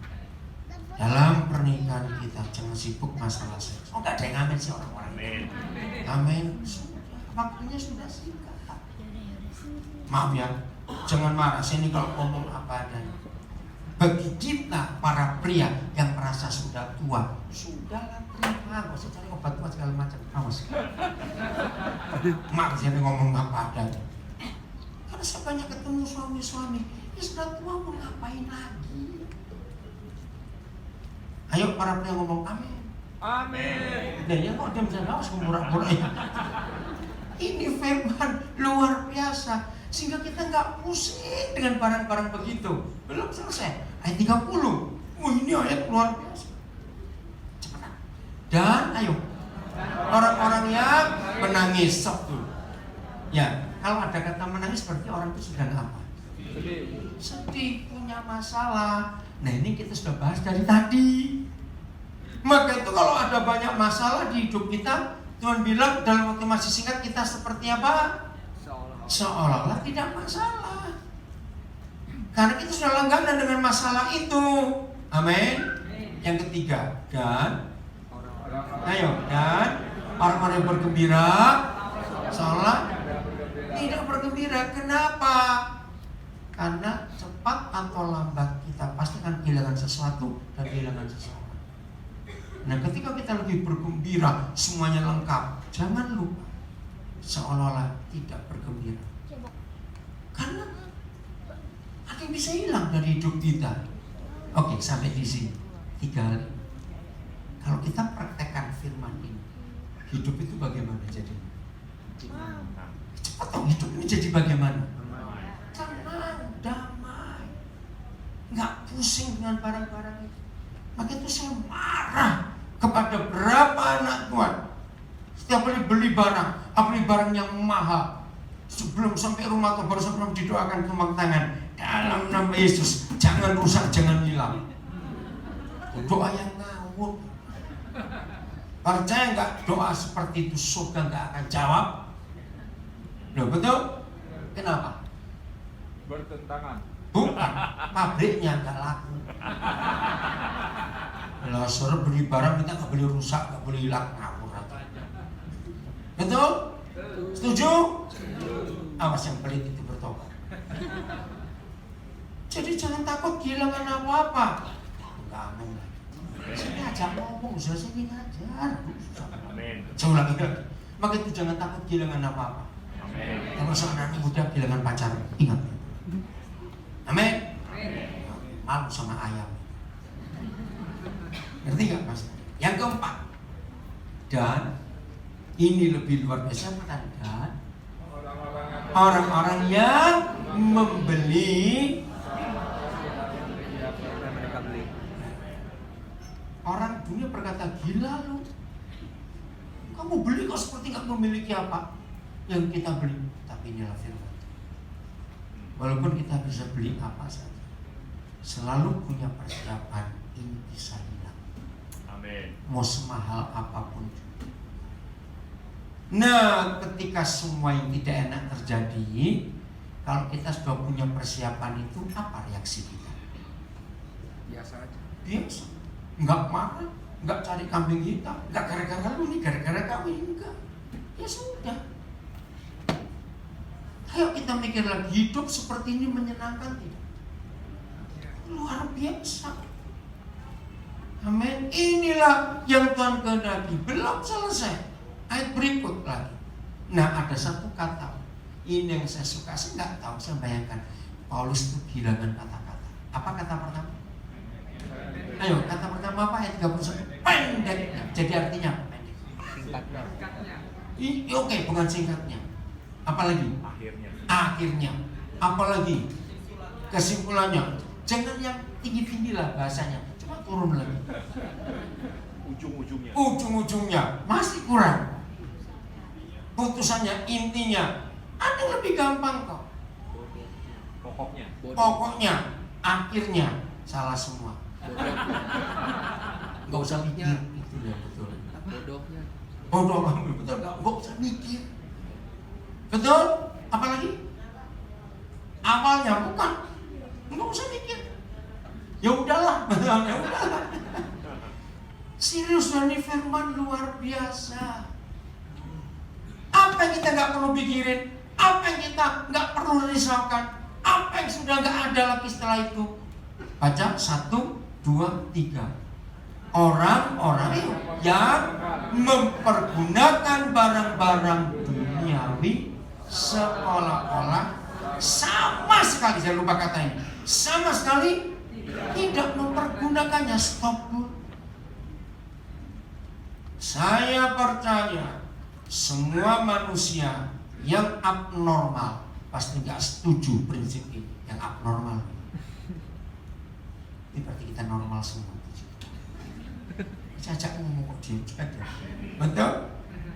dalam pernikahan kita jangan sibuk masalah seks. Oh, gak ada yang amin sih orang-orang. Amin. Amin. Waktunya sudah singkat. Maaf ya, jangan marah. Saya ini kalau ngomong apa adanya. Bagi kita para pria yang merasa sudah tua, sudahlah terima, gak usah cari obat kuat segala macam. Awas. Maaf saya ini ngomong apa adanya. Karena saya banyak ketemu suami-suami, ya sudah tua mau ngapain lagi? Ayo para pria ngomong amin. Amin. Dan ya kok dia bisa ngawas murah-murah ya. Ini firman luar biasa, sehingga kita nggak pusing dengan barang-barang begitu. Belum selesai ayat 30. Ini ayat luar biasa. Cepat. Dan ayo orang-orang yang menangis, stop dulu. Ya, kalau ada kata menangis berarti orang itu sedang apa? Sedih, punya masalah. Nah ini kita sudah bahas dari tadi. Maka itu kalau ada banyak masalah di hidup kita, Tuhan bilang dalam waktu masih singkat kita seperti apa? Seolah-olah tidak masalah. Karena kita sudah langganan dengan masalah itu. Amin. Yang ketiga, dan orang-orang yang bergembira seolah tidak bergembira. Kenapa? Karena cepat atau lambat kita pasti akan kehilangan sesuatu dan kehilangan seseorang. Nah ketika kita lebih bergembira, semuanya lengkap, jangan lupa seolah-olah tidak bergembira. Karena ada yang bisa hilang dari hidup kita. Oke, sampai di sini 3 hal. Kalau kita praktekkan firman ini, hidup itu bagaimana jadinya? Cepat dong, hidup ini jadi bagaimana? Tenang, damai, nggak pusing dengan barang-barang itu. Maka itu saya marah kepada berapa anak Tuhan. Setiap kali beli barang, beli barang yang mahal, sebelum sampai rumah atau baru sebelum didoakan tumpang tangan, dalam nama Yesus, jangan rusak, jangan hilang. Doa yang ngawur. Percaya nggak doa seperti itu surga nggak akan jawab? Loh, betul? Kenapa? Bertentangan. Bukan, pabriknya nggak laku. Lah suruh beli barang minta nggak boleh rusak, nggak boleh hilang, ngawur aja. Betul? Setuju? Awas yang pelit itu bertobat. Jadi jangan takut kehilangan apa-apa. Enggak amin. Sini aja ngomong, saya sini ngajar. Amin. Saya ulangi lagi. Maka itu jangan takut kehilangan apa-apa. Amin. Kalau seorang anak muda kehilangan pacar, ingat. Amin. Malu sama ayam. Ngerti nggak mas? Yang keempat, dan ini lebih luar biasa bukan, dan Orang-orang yang membeli. Orang dunia berkata, gila lu, kamu beli kok seperti nggak memiliki apa yang kita beli. Tapi inilah firman. Walaupun kita bisa beli apa saja, selalu punya persiapan, ini bisa hilang. Amin. Mau semahal apapun. Nah, ketika semua yang tidak enak terjadi, kalau kita sudah punya persiapan itu, apa reaksi kita? Biasa aja. Biasa. Enggak marah, enggak cari kambing hitam, enggak gara-gara lu nih, gara-gara kami, enggak. Ya sudah. Ayo kita mikir lagi, hidup seperti ini menyenangkan tidak? Luar biasa. Amin. Inilah yang Tuhan kehendaki. Belum selesai. Ayat berikut lagi. Nah, ada satu kata. Ini yang saya suka. Saya nggak tahu, saya bayangkan Paulus itu kehilangan kata-kata. Apa kata pertama? Ayo, kata pertama apa? Ayat 31. Pendek. Jadi artinya apa? Pendek. Singkatnya. Oke, bukan singkatnya. Apalagi? Akhirnya. Apalagi? Kesimpulannya. Jangan yang tinggi-tinggi lah bahasanya. Cuma turun lagi. Ujung-ujungnya. Ujung-ujungnya masih kurang. Putusannya, intinya. Ada yang lebih gampang kok. Pokoknya. Pokoknya, akhirnya salah semua. Nggak usah mikir. Itu ya betul. Bodohnya. Bodoh kamu betul, nggak usah mikir. Betul? Apalagi? Awalnya bukan. Nggak usah mikir. Ya udahlah, ya udahlah. Serius, ini firman luar biasa. Apa yang kita nggak perlu pikirin? Apa yang kita nggak perlu risaukan? Apa yang sudah nggak ada lagi setelah itu? Baca 1, 2, 3. Orang-orang yang mempergunakan barang-barang duniawi seolah-olah sama sekali, saya lupa kata ini, sama sekali tidak mempergunakannya. Stop dulu. Saya percaya semua manusia yang abnormal pasti nggak setuju prinsip ini, yang abnormal. Ini berarti kita normal semua. Saya ajak ngomong kok dia ya. Betul?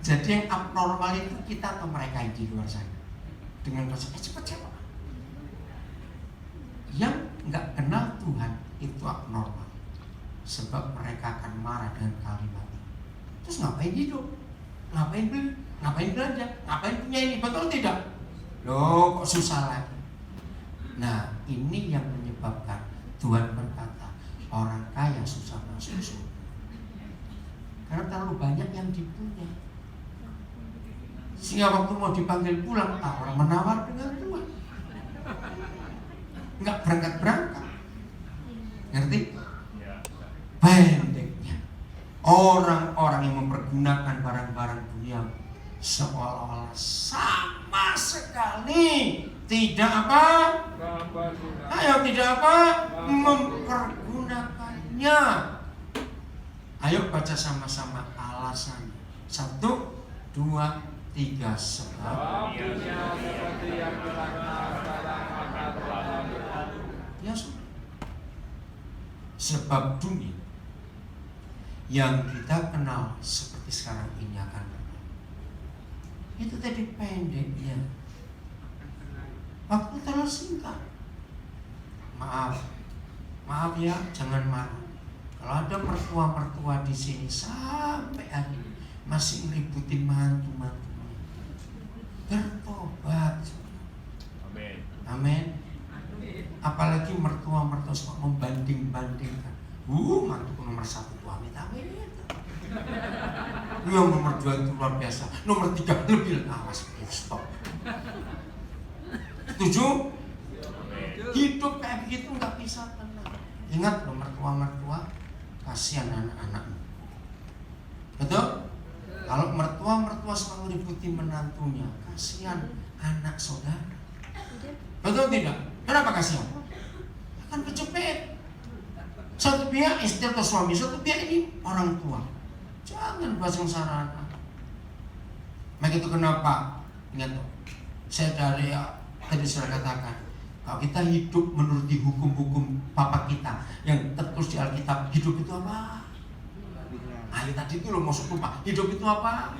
Jadi yang abnormal itu kita atau mereka yang di luar sana. Dengan konsep cepat-cepat. Yang nggak kenal Tuhan itu abnormal. Sebab mereka akan marah dengan kalimat. Terus ngapain hidup? Ngapain beli? Ngapain belanja? Ngapain punya ini? Betul tidak? Loh, kok susah lagi? Nah, ini yang menyebabkan Tuhan berkata, orang kaya susah masuk surga. Karena terlalu banyak yang dipunya. Sehingga waktu mau dipanggil pulang, orang menawar dengan Tuhan. Enggak berangkat-berangkat. Ngerti? Pendeknya, orang-orang yang mempergunakan barang-barang dunia seolah-olah sama sekali tidak apa? Ayo tidak apa? Mempergunakannya. Ayo baca sama-sama alasannya. 1, 2, 3. Sebab ya sudah. Sebab dunia yang kita kenal seperti sekarang ini akan berlalu. Itu tadi pendeknya. Waktu terlalu singkat. Maaf ya, jangan marah. Kalau ada mertua-mertua di sini sampai hari ini masih ngeributin mantu-mantunya, bertobat. Amin. Amin. Apalagi mertua-mertua suka membanding-bandingkan. Mantuku nomor 1 tuh amit-amit. Yang nomor 2 itu luar biasa. Nomor 3 lebih. Awas, stop. Setuju? Hidup kayak begitu nggak bisa tenang. Ingat loh, mertua-mertua, kasihan anak-anakmu. Betul? Kalau mertua-mertua suka ngeributin menantunya, kasihan anak saudara. Betul tidak? Kenapa kasihan? Akan kecepet. Satu pihak istri atau suami, satu pihak ini orang tua. Jangan buat sengsara anak. Maka itu kenapa? Ingat loh, Saya tadi sudah katakan, kalau kita hidup menuruti hukum-hukum Bapa kita yang tertulis di Alkitab, hidup itu apa? Ayo tadi itu loh masuk lupa. Hidup itu apa?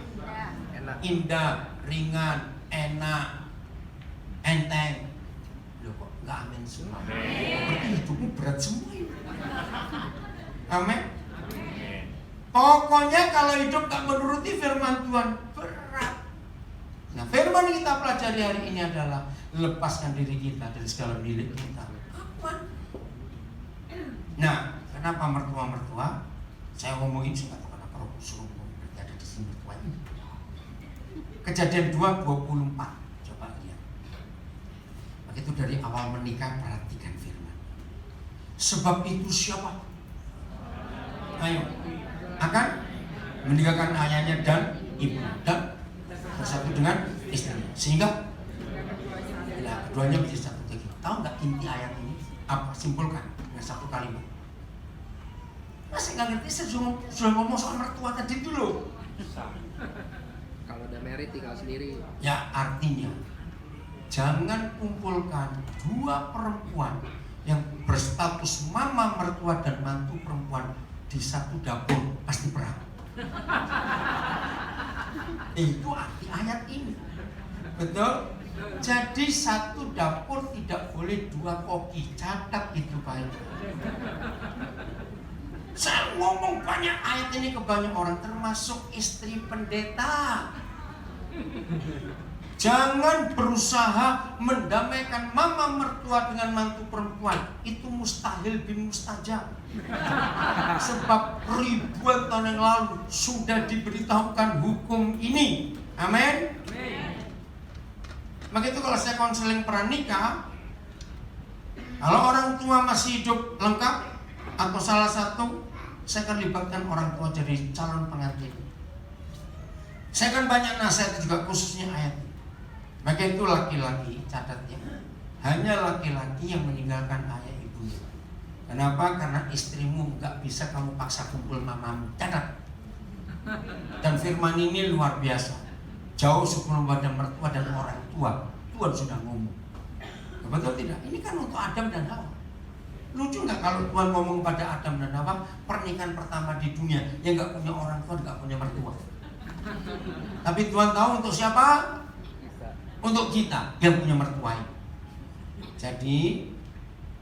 Enak. Indah, ringan, enak, enteng. Loh kok nggak amin semua? Berarti hidupmu berat semua ini. Amin. Amin. Pokoknya kalau hidup tak menuruti firman Tuhan berat. Nah, firman yang kita pelajari hari ini adalah lepaskan diri kita dari segala milik kita. Aman. Nah, kenapa mertua-mertua? Saya ngomongin sih nggak tahu kenapa Roh suruh berarti ada di sini mertua ini. Kejadian 2:24. Coba lihat. Maka itu dari awal menikah perhatikan firman. Sebab itu siapa? Ayo, akan meninggalkan ayahnya dan ibu dan bersatu dengan istrinya, sehingga keduanya menjadi satu lagi. Tahu nggak inti ayat ini? Apa? Simpulkan dengan satu kalimat. Masih nggak ngerti? Saya sudah ngomong soal mertua tadi dulu. Kalau udah married tinggal sendiri. Ya artinya jangan kumpulkan dua perempuan yang berstatus mama mertua dan mantu perempuan di satu dapur, pasti perang. Itu arti ayat ini. Betul? Jadi satu dapur tidak boleh dua koki. Catat itu baik. Saya ngomong banyak ayat ini ke banyak orang, termasuk istri pendeta. Jangan berusaha mendamaikan mama mertua dengan mantu perempuan. Itu mustahil bin mustajab. Sebab ribuan tahun yang lalu sudah diberitahukan hukum ini. Amin. Maka itu kalau saya konseling pranikah, kalau orang tua masih hidup lengkap atau salah satu, saya akan libatkan orang tua jadi calon pengantin. Saya akan banyak nasihat juga khususnya ayat. Maka itu laki-laki, catatnya, hanya laki-laki yang meninggalkan ayah ibunya. Kenapa? Karena istrimu nggak bisa kamu paksa kumpul mamamu. Catat. Dan firman ini luar biasa. Jauh sebelum pada mertua dan orang tua, Tuhan sudah ngomong. Betul tidak? Ini kan untuk Adam dan Hawa. Lucu nggak kalau Tuhan ngomong pada Adam dan Hawa, pernikahan pertama di dunia yang nggak punya orang tua, nggak punya mertua. Tapi Tuhan tahu untuk siapa? Untuk kita yang punya mertua. Jadi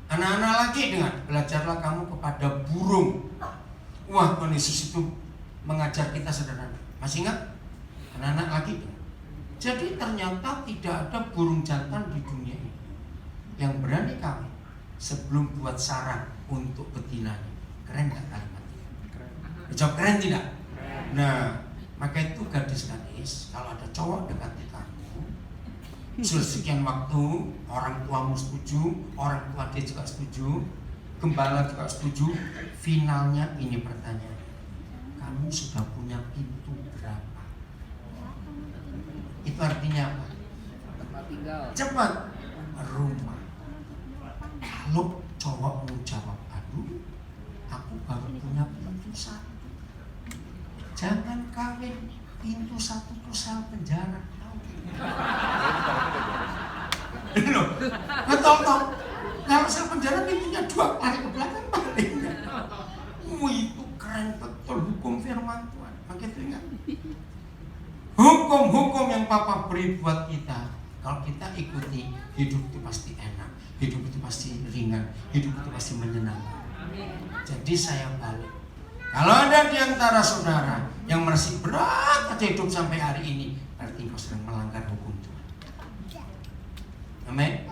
anak-anak lagi dengar, belajarlah kamu kepada burung. Wah, Tuhan Yesus itu mengajar kita sederhana. Masih ingat? Anak-anak lagi dengar. Jadi ternyata tidak ada burung jantan di dunia ini yang berani kawin sebelum buat sarang untuk betinanya. Keren gak kalimatnya? Jawab keren tidak? Nah, maka itu gadis-gadis, kalau ada cowok dekati kamu, sudah sekian waktu, orang tuamu setuju, orang tua dia juga setuju, gembala juga setuju, finalnya ini pertanyaan, kamu sudah punya pintu berapa? Itu artinya apa? Tempat tinggal. Cepat, rumah. Kalau cowokmu jawab, aduh, aku baru punya pintu satu. Jangan kawin, pintu satu tuh sel penjara. Loh, betul. Kalau sel penjara pintunya dua, lari ke belakang paling. Itu keren betul hukum firman Tuhan. Maka itu ingat. Hukum-hukum yang Papa beri buat kita, kalau kita ikuti, hidup itu pasti enak, hidup itu pasti ringan, hidup itu pasti menyenangkan. Jadi saya balik. Kalau ada di antara saudara yang masih berat aja hidup sampai hari ini, berarti kau sedang melanggar hukum Tuhan. Amin.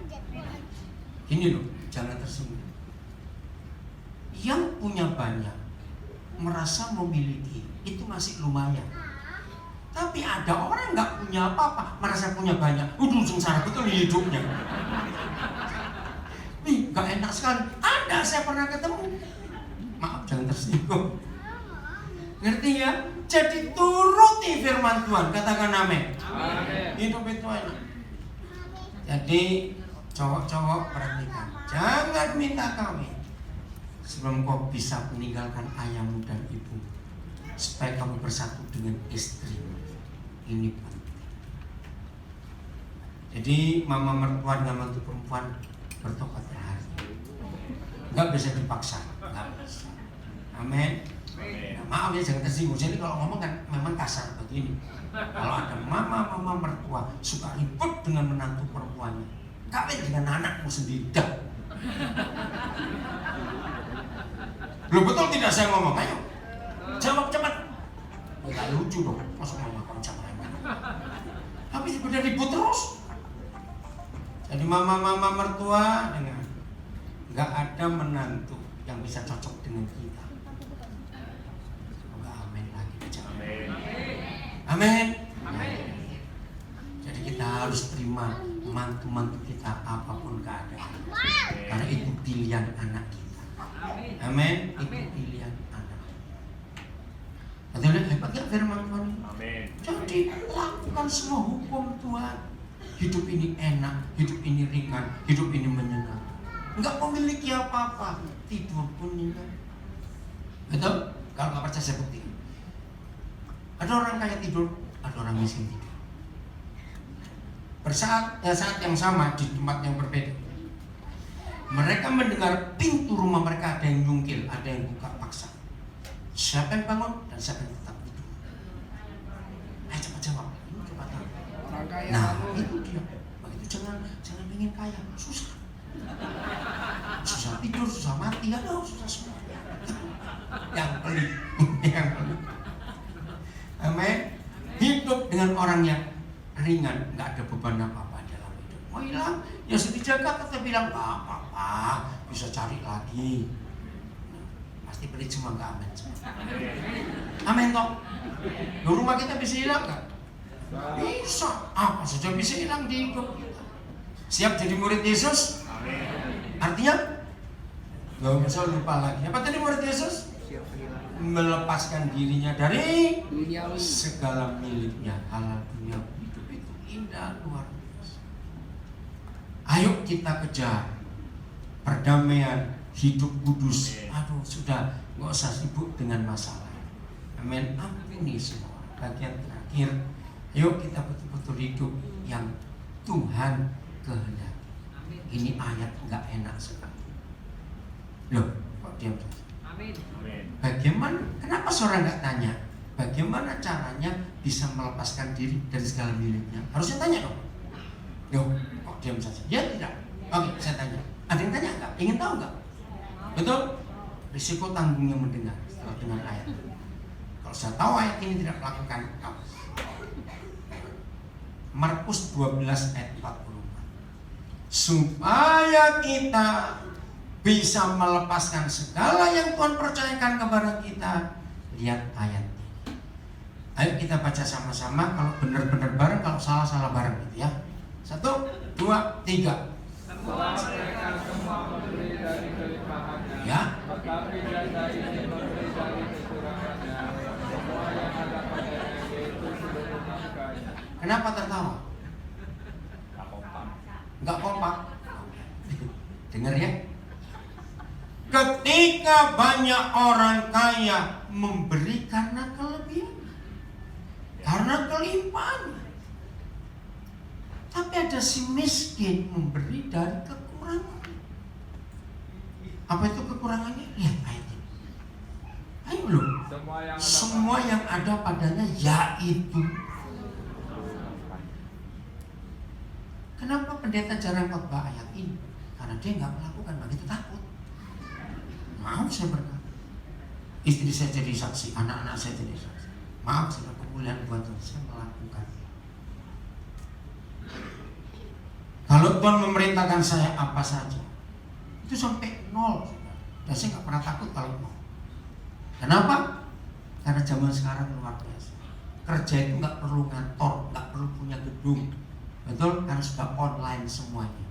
Ini loh, jangan tersinggung. Yang punya banyak merasa memiliki itu masih lumayan. Tapi ada orang nggak punya apa-apa, merasa punya banyak, sengsara betul hidupnya. Nih, nggak enak sekali. Ada, saya pernah ketemu. Maaf, jangan tersinggung. Ngerti ya? Jadi turuti firman Tuhan, katakan amin. Hidup itu enak. Jadi cowok-cowok perhatikan, jangan minta kawin sebelum kau bisa meninggalkan ayahmu dan ibu, supaya kamu bersatu dengan istrimu. Ini penting. Jadi mama mertua dengan mantu perempuan bertokat terhari. Nggak bisa dipaksa, nggak bisa. Amin. Nah, maaf ya, jangan tersinggung. Jadi kalau ngomong kan memang kasar begini. Kalau ada mama mertua suka ribut dengan menantu perempuannya, kawin dengan anakmu sendiri dah. Loh betul tidak saya ngomong? Ayo jawab cepat. Nggak lucu dong, masuk mama kencang lagi. Tapi sudah ribut terus. Jadi mama mertua dengan nggak ada menantu yang bisa cocok dengan kita. Semoga amin lagi. Amin. Jadi kita harus terima mantu kita apapun keadaan. Karena itu pilihan anak kita. Amin. Itu pilihan anak. Betul, hebat gak firman Tuhan? Amin. Jadi lakukan semua hukum Tuhan. Hidup ini enak, hidup ini ringan, hidup ini menyenangkan. Enggak memiliki apa-apa, tidur pun nyenyak. Betul? Kalau nggak percaya saya bukti. Ada orang kaya tidur, ada orang miskin tidur. Saat yang sama di tempat yang berbeda. Mereka mendengar pintu rumah mereka ada yang nyungkil, ada yang buka paksa. Siapa yang bangun dan siapa yang tetap tidur? Ayo cepat jawab. Coba tahu. Orang kaya Nah, bangun. itu dia. Begitu jangan ingin kaya, susah. Susah tidur, susah mati, aduh susah semua. Yang pelit, yang pelit. Amin. Hidup dengan orang yang ringan, nggak ada beban apa-apa dalam hidup. Mau hilang, ya sudah jaga, kita bilang nggak apa-apa, bisa cari lagi. Pasti pelit semua, nggak amin semua. Amin toh. Loh, rumah kita bisa hilang nggak? Bisa, apa saja bisa hilang di hidup kita. Siap jadi murid Yesus? Artinya nggak usah lupa lagi. Apa tadi murid Yesus? Melepaskan dirinya dari Duniawi. segala miliknya. Halal dunia, hidup itu indah luar biasa. Ayo kita kejar perdamaian, hidup kudus. Aduh, sudah nggak usah sibuk dengan masalah. Amin. Ampuni semua. Bagian terakhir, ayo kita betul-betul hidup yang Tuhan kehendaki. Ini ayat nggak enak sekali. Loh, kok diam saja? Amin. Bagaimana? Kenapa seorang nggak tanya? Bagaimana caranya bisa melepaskan diri dari segala miliknya? Harusnya tanya dong. Loh, kok diam saja? Ya tidak. Oke, saya tanya. Ada yang tanya nggak? Ingin tahu nggak? Betul? Risiko tanggungnya mendengar setelah dengan ayat. Kalau saya tahu ayat ini tidak melakukan apa? Markus 12 ayat 44. Supaya kita bisa melepaskan segala yang Tuhan percayakan kepada kita. Lihat ayat ini. Ayo kita baca sama-sama. Kalau benar-benar bareng, kalau salah-salah bareng gitu ya. 1, 2, 3. Semua mereka semua memberi dari kelimpahannya. Ya. Tetapi janda ini memberi dari kekurangannya. Semua yang ada padanya yaitu seluruh nafkahnya. Kenapa tertawa? Nggak kompak. Enggak kompak. Dengar ya. Ketika banyak orang kaya memberi karena kelebihan, karena kelimpahan. Tapi ada si miskin memberi dari kekurangan. Apa itu kekurangannya? Lihat ayat ini. Ayo loh. Semua yang ada padanya yaitu. Kenapa pendeta jarang khotbah ayat ini? Karena dia nggak melakukan, begitu takut. Maaf saya berkata, istri saya jadi saksi, anak-anak saya jadi saksi. Maaf saya kemuliaan buat Tuhan, saya melakukan. Kalau Tuhan memerintahkan saya apa saja, itu sampai 0. Dan saya nggak pernah takut kalau 0. Kenapa? Karena zaman sekarang luar biasa. Kerja itu nggak perlu ngantor, nggak perlu punya gedung. Betul? Karena sudah online semuanya.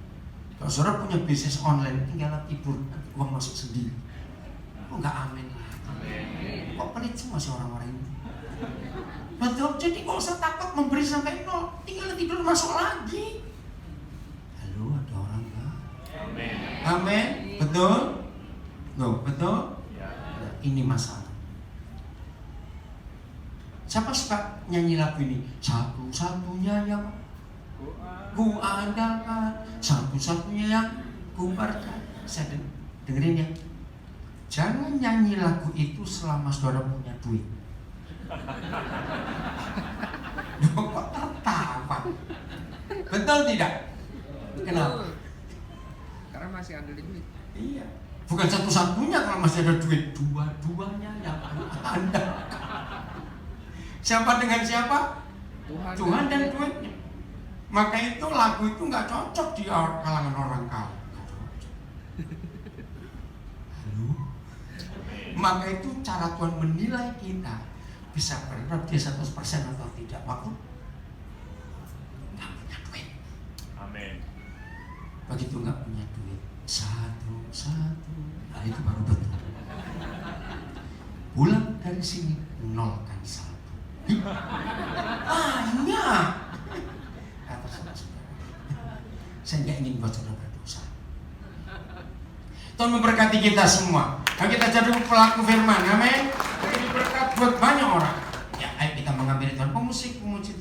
Kalau saudara punya bisnis online, tinggal tidur, nanti uang masuk sendiri. Kok nggak amin? Kok pelit semua sih orang-orang ini? Betul? Jadi nggak usah takut memberi sampai 0, tinggal tidur masuk lagi. Halo, ada orang nggak? Amin. Amin. Betul? Loh, betul? Ya. Nah, ini masalah. Siapa suka nyanyi lagu ini? Satu-satunya yang Ku andalkan satu-satunya yang ku percaya. Saya dengerin ya. Jangan nyanyi lagu itu selama saudara punya duit. Loh, kok tertawa? Betul tidak? Kenapa? Karena masih andalin duit. Iya. Bukan satu-satunya kalau masih ada duit, dua-duanya yang Anda. Siapa dengan siapa? Tuhan dan duitnya. Maka itu lagu itu nggak cocok di kalangan orang kaya. Halo. Maka itu cara Tuhan menilai kita bisa benar dia 100% atau tidak waktu nggak punya duit. Amin. Begitu nggak punya duit satu, nah itu baru betul. Pulang dari sini nolkan satu. Banyak. Kata saudara-saudara, saya nggak ingin buat saudara berdosa. Tuhan memberkati kita semua. Nah, kita jadi pelaku firman, amin. Jadi berkat buat banyak orang. Ya, ayo kita mengambil Tuhan pemusik, pemuji